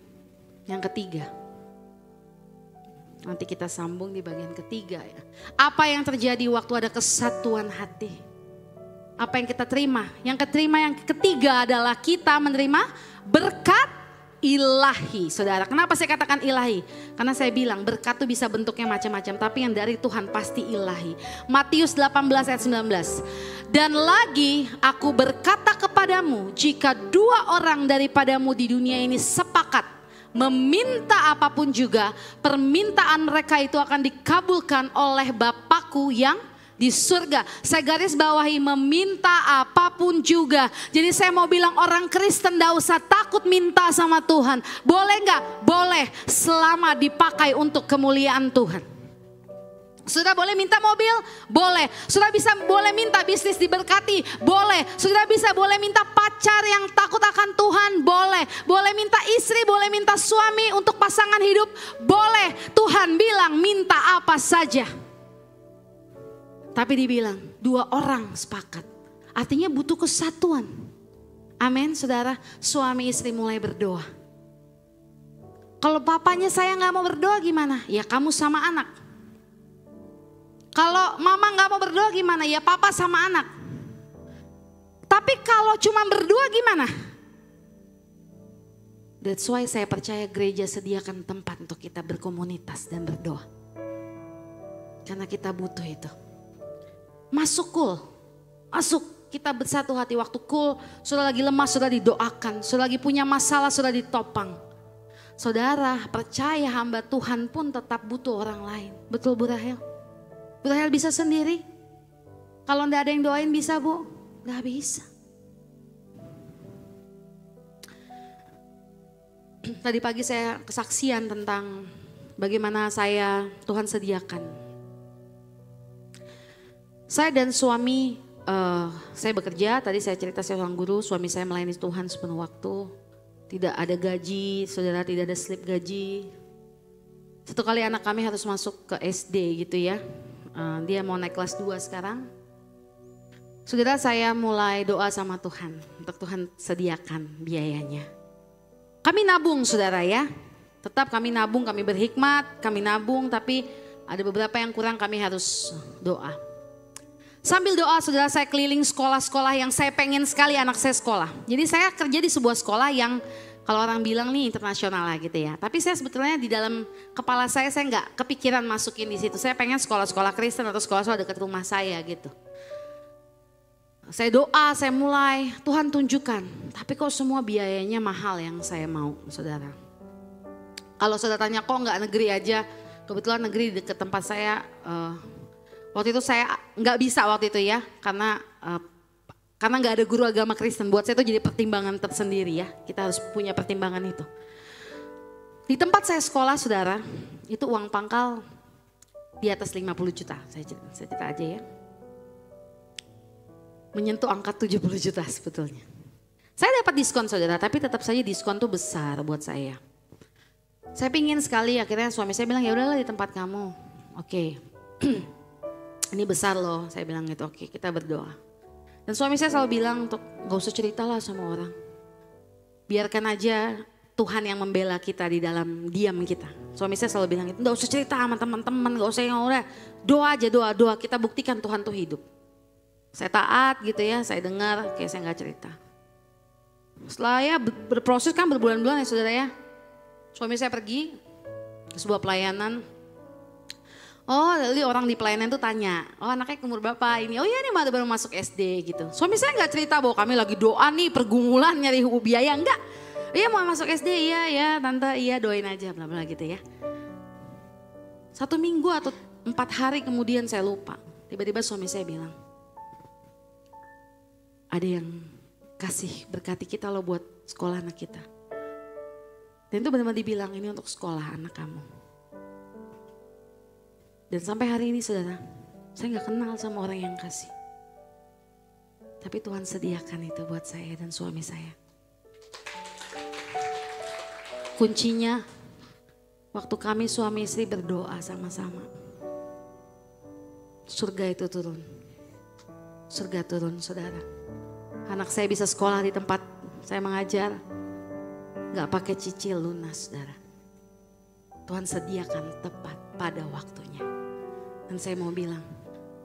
Yang ketiga. Nanti kita sambung di bagian ketiga ya. Apa yang terjadi waktu ada kesatuan hati? Apa yang kita terima? Yang ketiga adalah kita menerima berkat ilahi, saudara. Kenapa saya katakan ilahi? Karena saya bilang berkat itu bisa bentuknya macam-macam, tapi yang dari Tuhan pasti ilahi. Matius 18 ayat 19. Dan lagi aku berkata kepadamu, jika 2 orang daripadamu di dunia ini sepakat meminta apapun juga, permintaan mereka itu akan dikabulkan oleh Bapakku yang di surga. Saya garis bawahi meminta apapun juga. Jadi saya mau bilang orang Kristen gak usah takut minta sama Tuhan. Boleh gak? Boleh, selama dipakai untuk kemuliaan Tuhan. Sudah boleh minta mobil? Boleh. Sudah boleh minta bisnis diberkati? Boleh. Sudah boleh minta pacar yang takut akan Tuhan? Boleh. Boleh minta istri, boleh minta suami untuk pasangan hidup? Boleh. Tuhan bilang minta apa saja. Tapi dibilang 2 orang sepakat. Artinya butuh kesatuan. Amin, saudara. Suami istri mulai berdoa. Kalau papanya saya gak mau berdoa gimana? Ya kamu sama anak. Kalau mama gak mau berdoa gimana? Ya papa sama anak. Tapi kalau cuma berdua gimana? That's why saya percaya gereja sediakan tempat untuk kita berkomunitas dan berdoa. Karena kita butuh itu. Masuk masuk kita bersatu hati waktu sudah lagi lemah sudah didoakan, sudah lagi punya masalah sudah ditopang. Saudara percaya hamba Tuhan pun tetap butuh orang lain. Betul Bu Rahel? Bu Rahel bisa sendiri? Kalau enggak ada yang doain bisa Bu? Enggak bisa. Tadi pagi saya kesaksian tentang bagaimana Tuhan sediakan. Saya dan suami, saya bekerja, tadi saya cerita saya seorang guru, suami saya melayani Tuhan sepenuh waktu. Tidak ada gaji, saudara tidak ada slip gaji. Satu kali anak kami harus masuk ke SD gitu ya. Dia mau naik kelas 2 sekarang. Saudara saya mulai doa sama Tuhan, untuk Tuhan sediakan biayanya. Kami nabung saudara ya, tetap kami nabung, kami berhikmat, kami nabung tapi ada beberapa yang kurang kami harus doa. Sambil doa saudara saya keliling sekolah-sekolah yang saya pengen sekali anak saya sekolah. Jadi saya kerja di sebuah sekolah yang kalau orang bilang nih internasional lah gitu ya. Tapi saya sebetulnya di dalam kepala saya nggak kepikiran masukin di situ. Saya pengen sekolah-sekolah Kristen atau sekolah-sekolah dekat rumah saya gitu. Saya doa, saya mulai, Tuhan tunjukkan. Tapi kok semua biayanya mahal yang saya mau saudara. Kalau saudara tanya kok nggak negeri aja, kebetulan negeri dekat tempat saya. Waktu itu saya nggak bisa waktu itu ya, karena nggak ada guru agama Kristen. Buat saya itu jadi pertimbangan tersendiri ya, kita harus punya pertimbangan itu. Di tempat saya sekolah saudara, itu uang pangkal di atas 50 juta, saya cerita aja ya. Menyentuh angka 70 juta sebetulnya. Saya dapat diskon saudara, tapi tetap saja diskon tuh besar buat saya. Saya pingin sekali, akhirnya suami saya bilang ya udahlah di tempat kamu. Oke. Ini besar loh, saya bilang gitu, oke kita berdoa. Dan suami saya selalu bilang untuk gak usah ceritalah sama orang. Biarkan aja Tuhan yang membela kita di dalam diam kita. Suami saya selalu bilang itu, gak usah cerita sama teman-teman, gak usah yang udah. Doa aja, doa, kita buktikan Tuhan tuh hidup. Saya taat gitu ya, saya dengar, kayak saya gak cerita. Setelah ya berproses kan berbulan-bulan ya saudara ya. Suami saya pergi ke sebuah pelayanan. Oh, lalu orang di pelayanan tuh tanya, oh anaknya umur berapa ini? Oh iya nih baru masuk SD gitu. Suami saya nggak cerita bahwa kami lagi doa nih pergumulan nyari biaya, enggak. Iya mau masuk SD, iya ya tante, iya doain aja bla bla gitu ya. 1 minggu atau 4 hari kemudian saya lupa. Tiba-tiba suami saya bilang, ada yang kasih berkati kita loh buat sekolah anak kita. Dan itu benar-benar dibilang ini untuk sekolah anak kamu. Dan sampai hari ini saudara, saya gak kenal sama orang yang kasih. Tapi Tuhan sediakan itu buat saya dan suami saya. Kuncinya, waktu kami suami istri berdoa sama-sama. Surga itu turun. Surga turun saudara. Anak saya bisa sekolah di tempat saya mengajar. Gak pakai cicil lunas, saudara. Tuhan sediakan tepat pada waktunya. Dan saya mau bilang,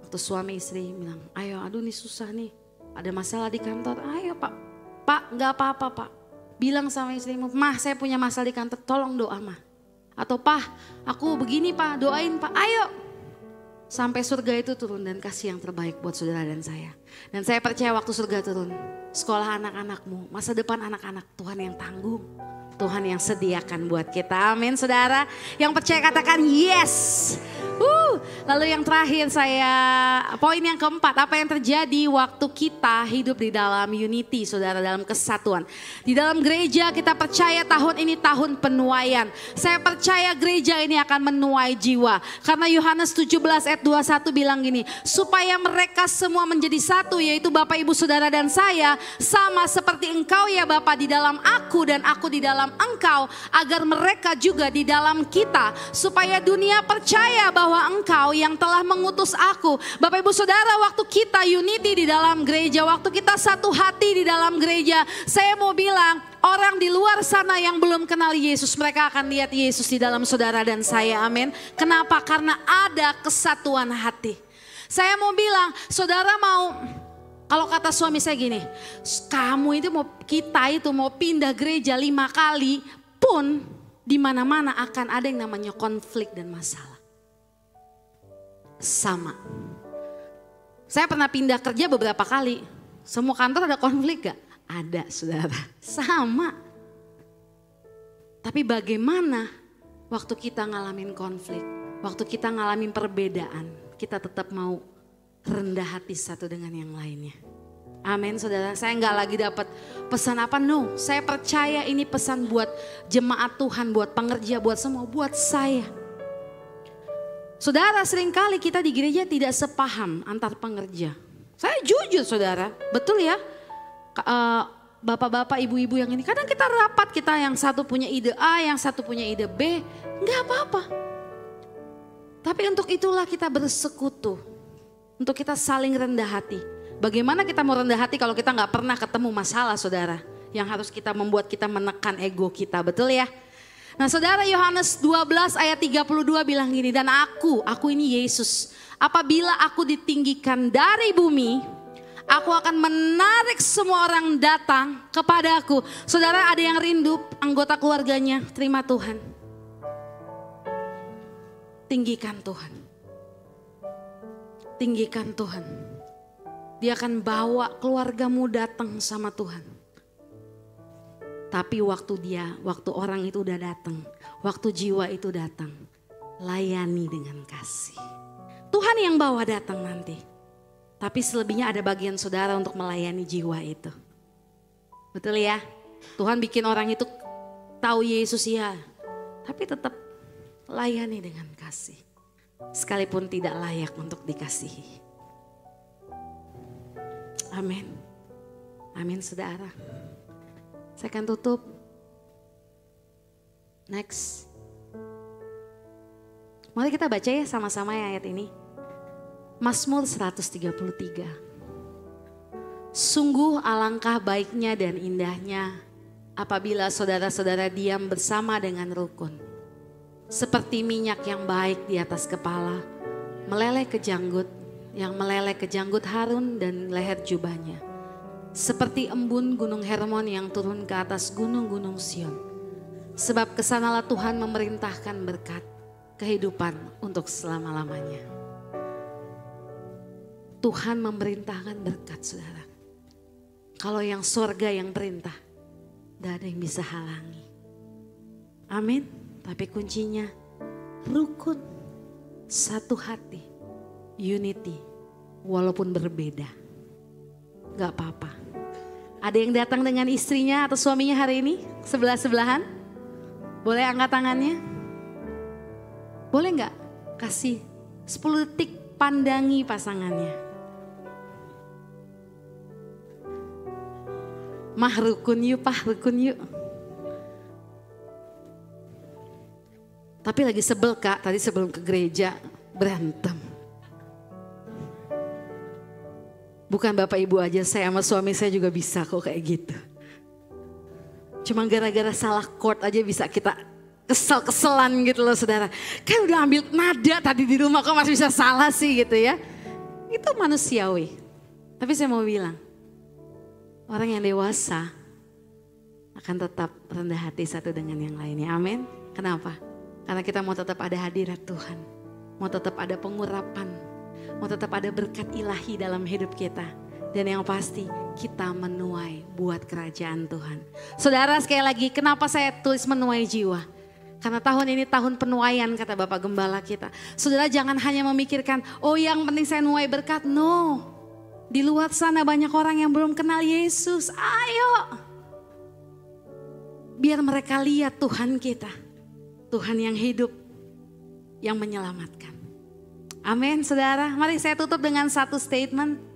waktu suami istri bilang, ayo aduh nih susah nih, ada masalah di kantor, ayo Pak gak apa-apa Pak. Bilang sama istrimu, Mah saya punya masalah di kantor, tolong doa Mah. Atau Pak aku begini Pak, doain Pak, ayo. Sampai surga itu turun dan kasih yang terbaik buat saudara dan saya. Dan saya percaya waktu surga turun, sekolah anak-anakmu, masa depan anak-anak, Tuhan yang tanggung. Tuhan yang sediakan buat kita. Amin saudara. Yang percaya katakan yes. Lalu yang terakhir poin yang keempat, apa yang terjadi waktu kita hidup di dalam unity, saudara, dalam kesatuan. Di dalam gereja kita percaya tahun ini tahun penuaian. Saya percaya gereja ini akan menuai jiwa. Karena Yohanes 17 ayat 21 bilang gini, supaya mereka semua menjadi satu, yaitu Bapak Ibu Saudara dan saya, sama seperti engkau ya Bapa di dalam aku dan aku di dalam engkau, agar mereka juga di dalam kita, supaya dunia percaya bahwa engkau yang telah mengutus aku. Bapak Ibu Saudara, waktu kita unity di dalam gereja, waktu kita satu hati di dalam gereja, saya mau bilang orang di luar sana yang belum kenal Yesus, mereka akan lihat Yesus di dalam saudara dan saya. Amin. Kenapa? Karena ada kesatuan hati. Saya mau bilang, saudara mau, kalau kata suami saya gini, kita itu mau pindah gereja 5 kali pun di mana-mana akan ada yang namanya konflik dan masalah. Sama. Saya pernah pindah kerja beberapa kali. Semua kantor ada konflik gak? Ada saudara. Sama. Tapi bagaimana waktu kita ngalamin konflik, waktu kita ngalamin perbedaan, kita tetap mau rendah hati satu dengan yang lainnya. Amin saudara. Saya nggak lagi dapat pesan apa, no. Saya percaya ini pesan buat jemaat Tuhan, buat pengerja, buat semua, buat saya. Saudara, seringkali kita di gereja tidak sepaham antar pengerja. Saya jujur saudara, betul ya. Bapak-bapak, ibu-ibu yang ini, kadang kita rapat, kita yang satu punya ide A, yang satu punya ide B, nggak apa-apa. Tapi untuk itulah kita bersekutu, untuk kita saling rendah hati. Bagaimana kita mau rendah hati kalau kita nggak pernah ketemu masalah saudara, yang harus kita membuat kita menekan ego kita, betul ya? Nah saudara, Yohanes 12 ayat 32 bilang gini, dan aku ini Yesus, apabila aku ditinggikan dari bumi, aku akan menarik semua orang datang kepada aku. Saudara, ada yang rindu anggota keluarganya terima Tuhan. Tinggikan Tuhan. Tinggikan Tuhan. Dia akan bawa keluargamu datang sama Tuhan. Tapi waktu orang itu udah datang, waktu jiwa itu datang, layani dengan kasih. Tuhan yang bawa datang nanti. Tapi selebihnya ada bagian saudara untuk melayani jiwa itu. Betul ya? Tuhan bikin orang itu tahu Yesus ya. Tapi tetap layani dengan kasih. Sekalipun tidak layak untuk dikasihi. Amin. Amin saudara. Saya akan tutup. Next. Mari kita baca ya sama-sama ya ayat ini. Mazmur 133. Sungguh alangkah baiknya dan indahnya apabila saudara-saudara diam bersama dengan rukun. Seperti minyak yang baik di atas kepala, meleleh ke janggut, yang meleleh ke janggut Harun dan leher jubahnya. Seperti embun gunung Hermon yang turun ke atas gunung-gunung Sion. Sebab kesanalah Tuhan memerintahkan berkat, kehidupan untuk selama-lamanya. Tuhan memerintahkan berkat saudara. Kalau yang surga yang perintah, tidak ada yang bisa halangi. Amin. Tapi kuncinya rukun, satu hati, unity, walaupun berbeda. Gak apa-apa. Ada yang datang dengan istrinya atau suaminya hari ini sebelah-sebelahan? Boleh angkat tangannya? Boleh gak kasih 10 detik pandangi pasangannya? Mah rukun yuk, pah rukun yuk. Tapi lagi sebel kak, tadi sebelum ke gereja berantem. Bukan bapak ibu aja, saya sama suami saya juga bisa kok kayak gitu. Cuma gara-gara salah chord aja bisa kita kesel-keselan gitu loh saudara. Kan udah ambil nada tadi di rumah kok masih bisa salah sih gitu ya. Itu manusiawi. Tapi saya mau bilang, orang yang dewasa akan tetap rendah hati satu dengan yang lainnya. Amin. Kenapa? Karena kita mau tetap ada hadirat Tuhan. Mau tetap ada pengurapan. Mau tetap ada berkat ilahi dalam hidup kita. Dan yang pasti kita menuai buat kerajaan Tuhan. Saudara sekali lagi, kenapa saya tulis menuai jiwa? Karena tahun ini tahun penuaian kata Bapak Gembala kita. Saudara jangan hanya memikirkan, oh yang penting saya nuai berkat. No, di luar sana banyak orang yang belum kenal Yesus. Ayo, biar mereka lihat Tuhan kita. Tuhan yang hidup, yang menyelamatkan. Amin saudara, mari saya tutup dengan satu statement.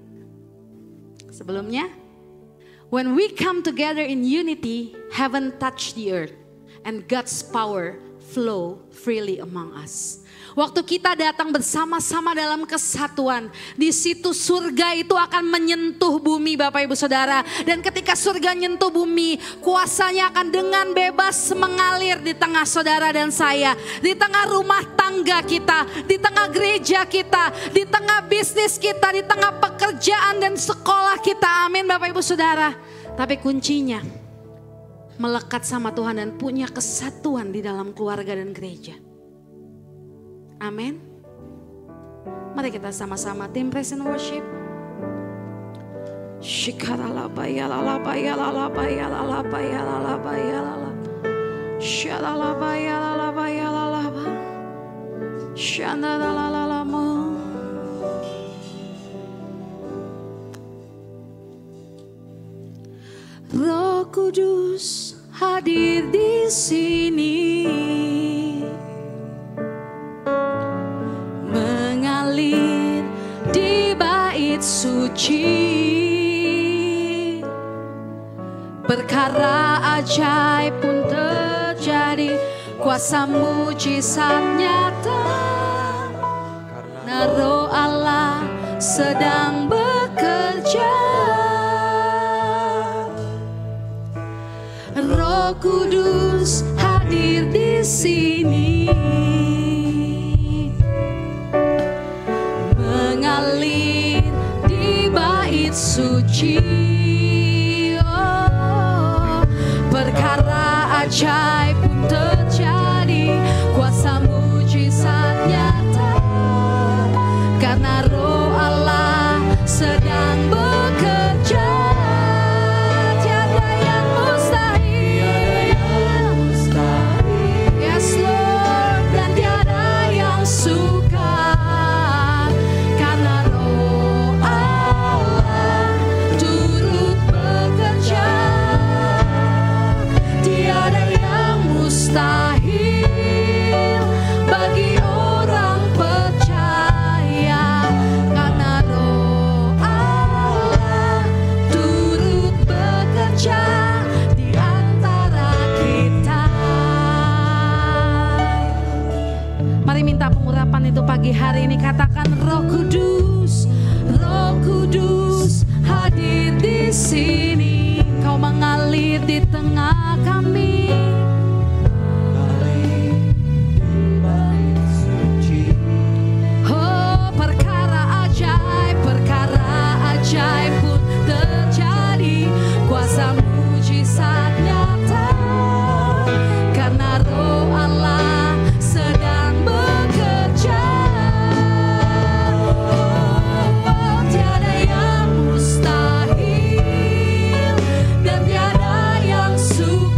Sebelumnya, when we come together in unity, heaven touch the earth and God's power flow freely among us. Waktu kita datang bersama-sama dalam kesatuan, di situ surga itu akan menyentuh bumi Bapak Ibu Saudara. Dan ketika surga nyentuh bumi, kuasanya akan dengan bebas mengalir di tengah saudara dan saya. Di tengah rumah tangga kita, di tengah gereja kita, di tengah bisnis kita, di tengah pekerjaan dan sekolah kita. Amin Bapak Ibu Saudara. Tapi kuncinya, melekat sama Tuhan dan punya kesatuan di dalam keluarga dan gereja. Amin. Mari kita sama-sama tim praise and worship. Roh Kudus hadir di sini. Mengalir di bait suci, perkara ajaib pun terjadi, kuasa mujizat nyata, karena Roh Allah sedang bekerja. Roh Kudus hadir di sini. Mengalir di bait suci, oh, perkara ajaib pun terjadi, kuasa mujizat nyata, karena Roh Allah sedang bekerja. Tiada yang mustahil, yes Lord, dan tiada yang sukar. Mustahil bagi orang percaya, karena Roh Allah turut bekerja di antara kita. Mari minta pengurapan itu pagi hari ini. Katakan Roh Kudus, Roh Kudus hadir di sini. Kau mengalir di tengah kami. Ajaib pun terjadi, kuasa mujizat nyata, karena Roh Allah sedang bekerja. Oh, tiada yang mustahil dan tiada yang sukar.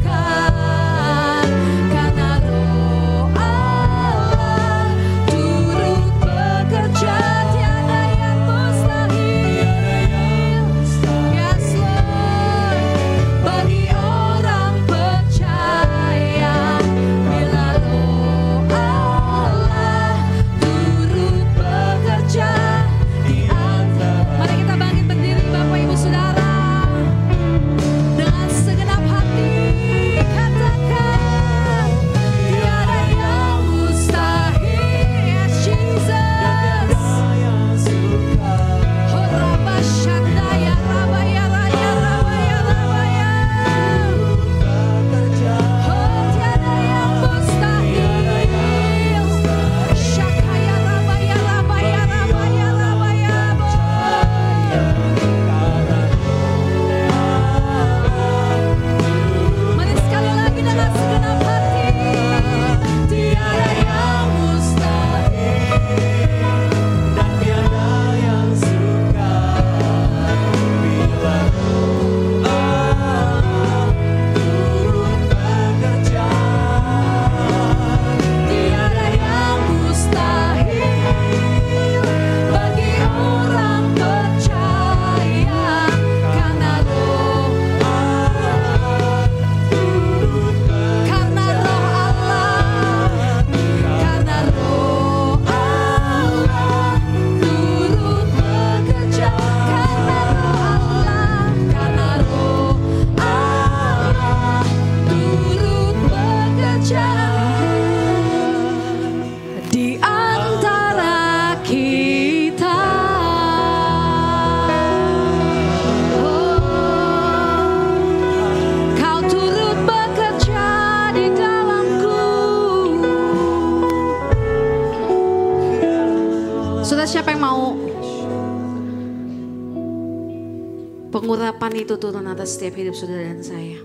pengurapan itu turun atas setiap hidup saudara dan saya.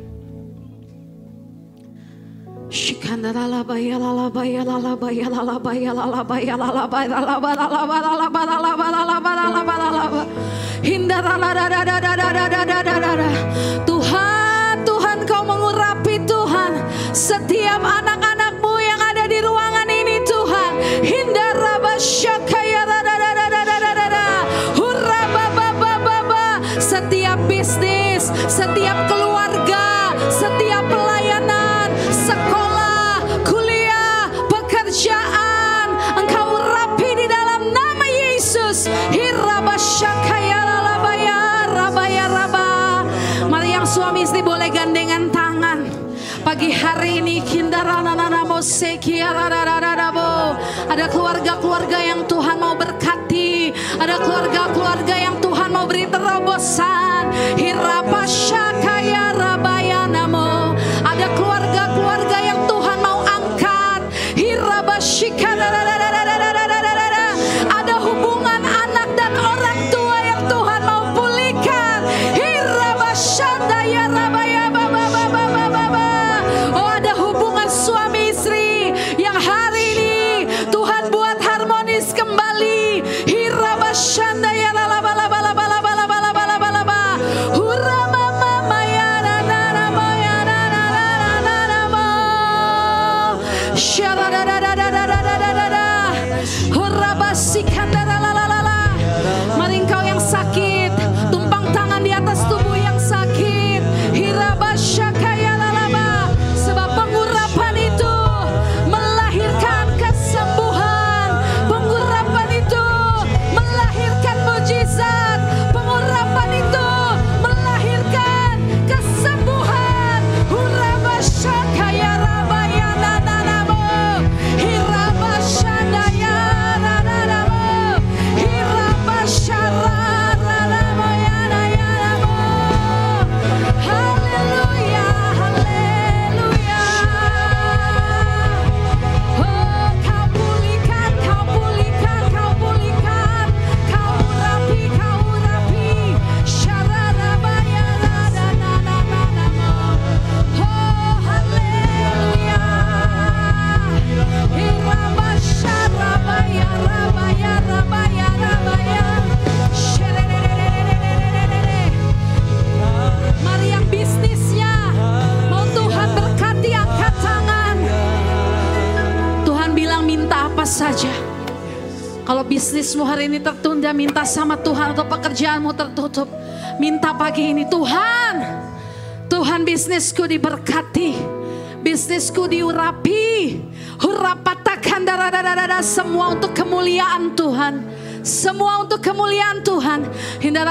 Tuhan, Tuhan Kau mengurapi Tuhan setiap anak-anak-Mu yang ada di ruangan ini Tuhan. Setiap bisnis, setiap keluarga, setiap pelayanan, sekolah, kuliah, pekerjaan, Engkau urapi di dalam nama Yesus. Mari yang suami istri boleh gandengan tangan. Pagi hari ini ada keluarga-keluarga yang Tuhan mau berkati, ada keluarga-keluarga yang Tuhan mau beri terobosan. Ada keluarga-keluarga yang Tuhan mau angkat. Ada hubungan anak dan orang tua yang Tuhan mau pulihkan. Oh, ada hubungan suami istri yang hari ini Tuhan buat harmonis kembali. Mari engkau yang sakit, tumpang tangan di atas tubuh yang sakit. Sebab pengurapan itu melahirkan kesembuhan. Pengurapan itu melahirkan mujizat. Pengurapan itu melahirkan kesembuhan. Mari yang bisnisnya mau Tuhan berkati, angkat tangan. Tuhan bilang minta apa saja. Kalau bisnismu hari ini tertunda, minta sama Tuhan. Atau pekerjaanmu tertutup, minta pagi ini, Tuhan, Tuhan bisnisku diberkati, bisnisku diurapi. Hurapatakan darah-darah, semua untuk kemuliaan Tuhan. Semua untuk kemuliaan Tuhan. Terima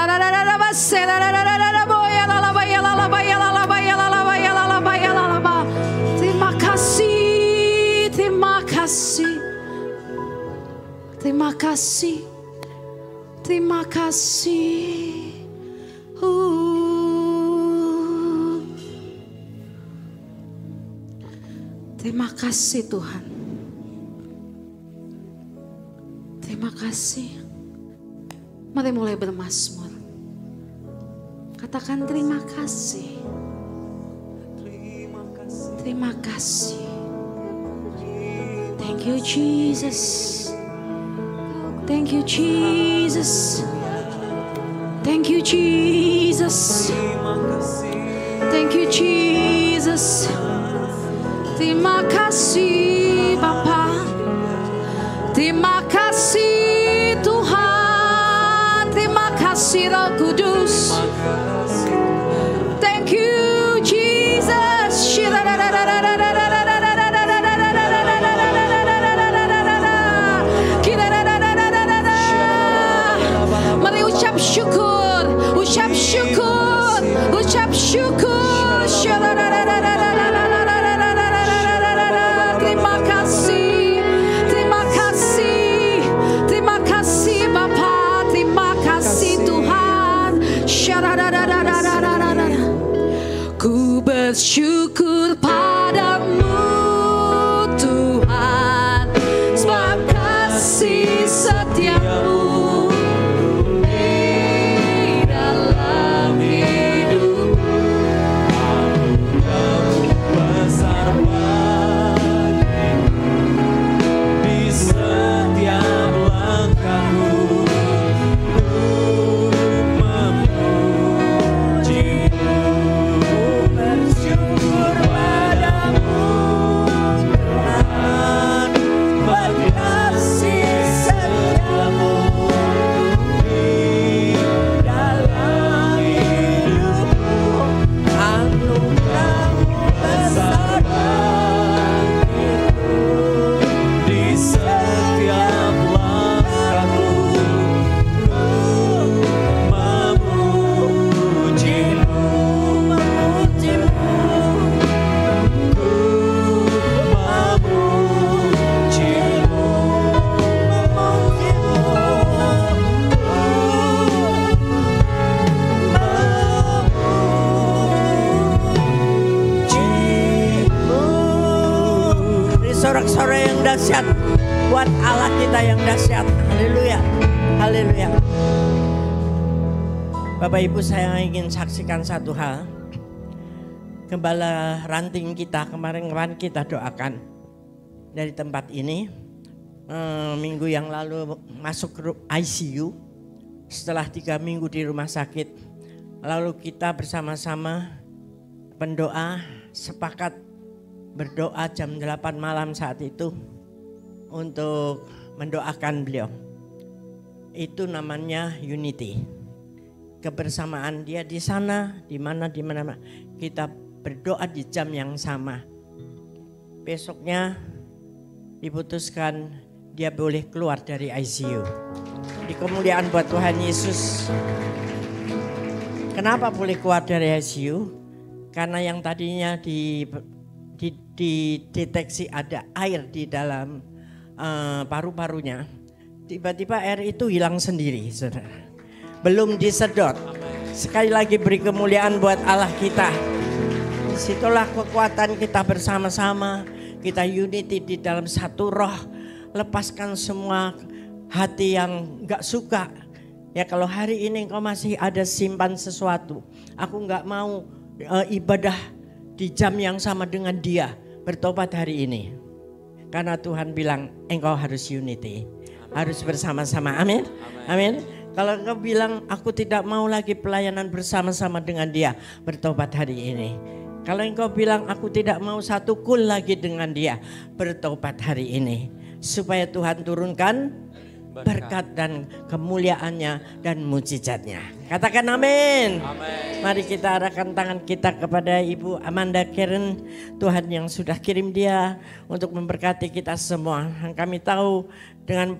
kasih, terima kasih, terima kasih, terima kasih. Terima kasih Tuhan. Terima kasih. Mari mulai bermazmur. Katakan terima kasih. Terima kasih. Thank you Jesus. Thank you Jesus. Thank you Jesus. Thank you Jesus. Terima kasih Bapa. Terima kasih Tuhan. Terima kasih Roh Kudus. Thank you Jesus. Mari ucap syukur. Ucap syukur. Ucap syukur. Terima kasih, terima kasih, terima kasih Bapa, terima kasih Tuhan. Ku bersyukur padamu Tuhan, sebab kasih setiamu di dalam hidup. sore yang dahsyat buat Allah kita yang dahsyat. Haleluya. Haleluya. Bapak Ibu, saya ingin saksikan satu hal. Gembala ranting kita kemarin kita doakan dari tempat ini. Minggu yang lalu masuk ICU. Setelah 3 minggu di rumah sakit. Lalu kita bersama-sama pendoa sepakat berdoa jam 8 malam saat itu untuk mendoakan beliau. Itu namanya unity. Kebersamaan dia di sana, di mana kita berdoa di jam yang sama. Besoknya diputuskan dia boleh keluar dari ICU. Di kemuliaan buat Tuhan Yesus. Kenapa boleh keluar dari ICU? Karena yang tadinya dideteksi ada air di dalam paru-parunya, tiba-tiba air itu hilang sendiri, saudara. Belum disedot. Sekali lagi beri kemuliaan buat Allah kita. Disitulah kekuatan kita bersama-sama, kita unity di dalam satu roh. Lepaskan semua hati yang gak suka. Ya kalau hari ini engkau masih ada simpan sesuatu, aku gak mau ibadah di jam yang sama dengan dia, bertobat hari ini. Karena Tuhan bilang engkau harus unity, harus bersama-sama. Amin. Amin. Kalau engkau bilang aku tidak mau lagi pelayanan bersama-sama dengan dia, bertobat hari ini. Kalau engkau bilang aku tidak mau satu kul lagi dengan dia, bertobat hari ini. Supaya Tuhan turunkan berkat dan kemuliaannya dan mujizatnya. Katakan amin. Amin. Mari kita arahkan tangan kita kepada Ibu Amanda Karen. Tuhan yang sudah kirim dia untuk memberkati kita semua. Kami tahu dengan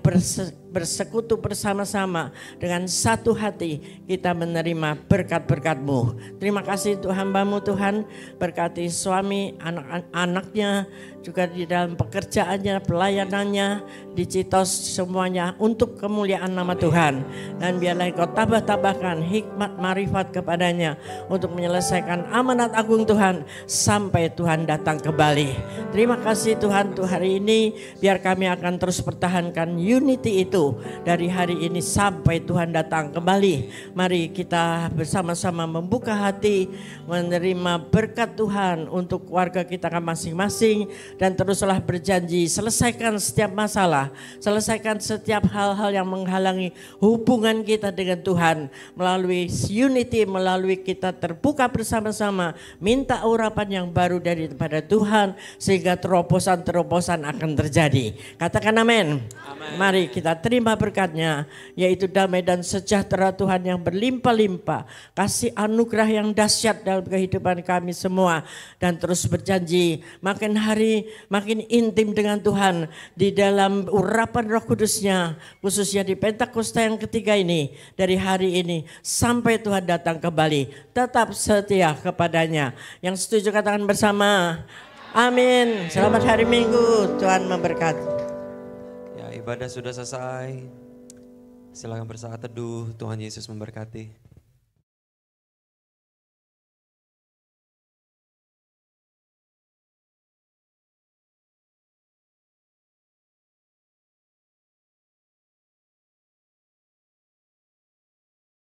bersekutu bersama-sama dengan satu hati kita menerima berkat-berkat-Mu. Terima kasih Tuhan hamba-Mu Tuhan, berkati suami, anak-anaknya, juga di dalam pekerjaannya, pelayanannya, di Citos semuanya untuk kemuliaan nama Tuhan. Dan biarlah Engkau tambah-tambahkan hikmat marifat kepadanya untuk menyelesaikan amanat agung Tuhan sampai Tuhan datang kembali. Terima kasih Tuhan untuk hari ini, biar kami akan terus pertahankan unity itu dari hari ini sampai Tuhan datang kembali. Mari kita bersama-sama membuka hati menerima berkat Tuhan untuk keluarga kita masing-masing, dan teruslah berjanji selesaikan setiap masalah, selesaikan setiap hal-hal yang menghalangi hubungan kita dengan Tuhan melalui unity, melalui kita terbuka bersama-sama minta urapan yang baru daripada Tuhan sehingga terobosan-terobosan akan terjadi. Katakan amin. Amen. Mari kita terima berkatnya, yaitu damai dan sejahtera Tuhan yang berlimpah-limpah, kasih anugerah yang dahsyat dalam kehidupan kami semua, dan terus berjanji makin hari makin intim dengan Tuhan di dalam urapan Roh Kudus-Nya, khususnya di Pentakosta yang ketiga ini, dari hari ini sampai Tuhan datang kembali. Tetap setia kepadanya. Yang setuju katakan bersama amin. Selamat hari Minggu, Tuhan memberkati. Ibadah sudah selesai. Silakan bersaat teduh. Tuhan Yesus memberkati.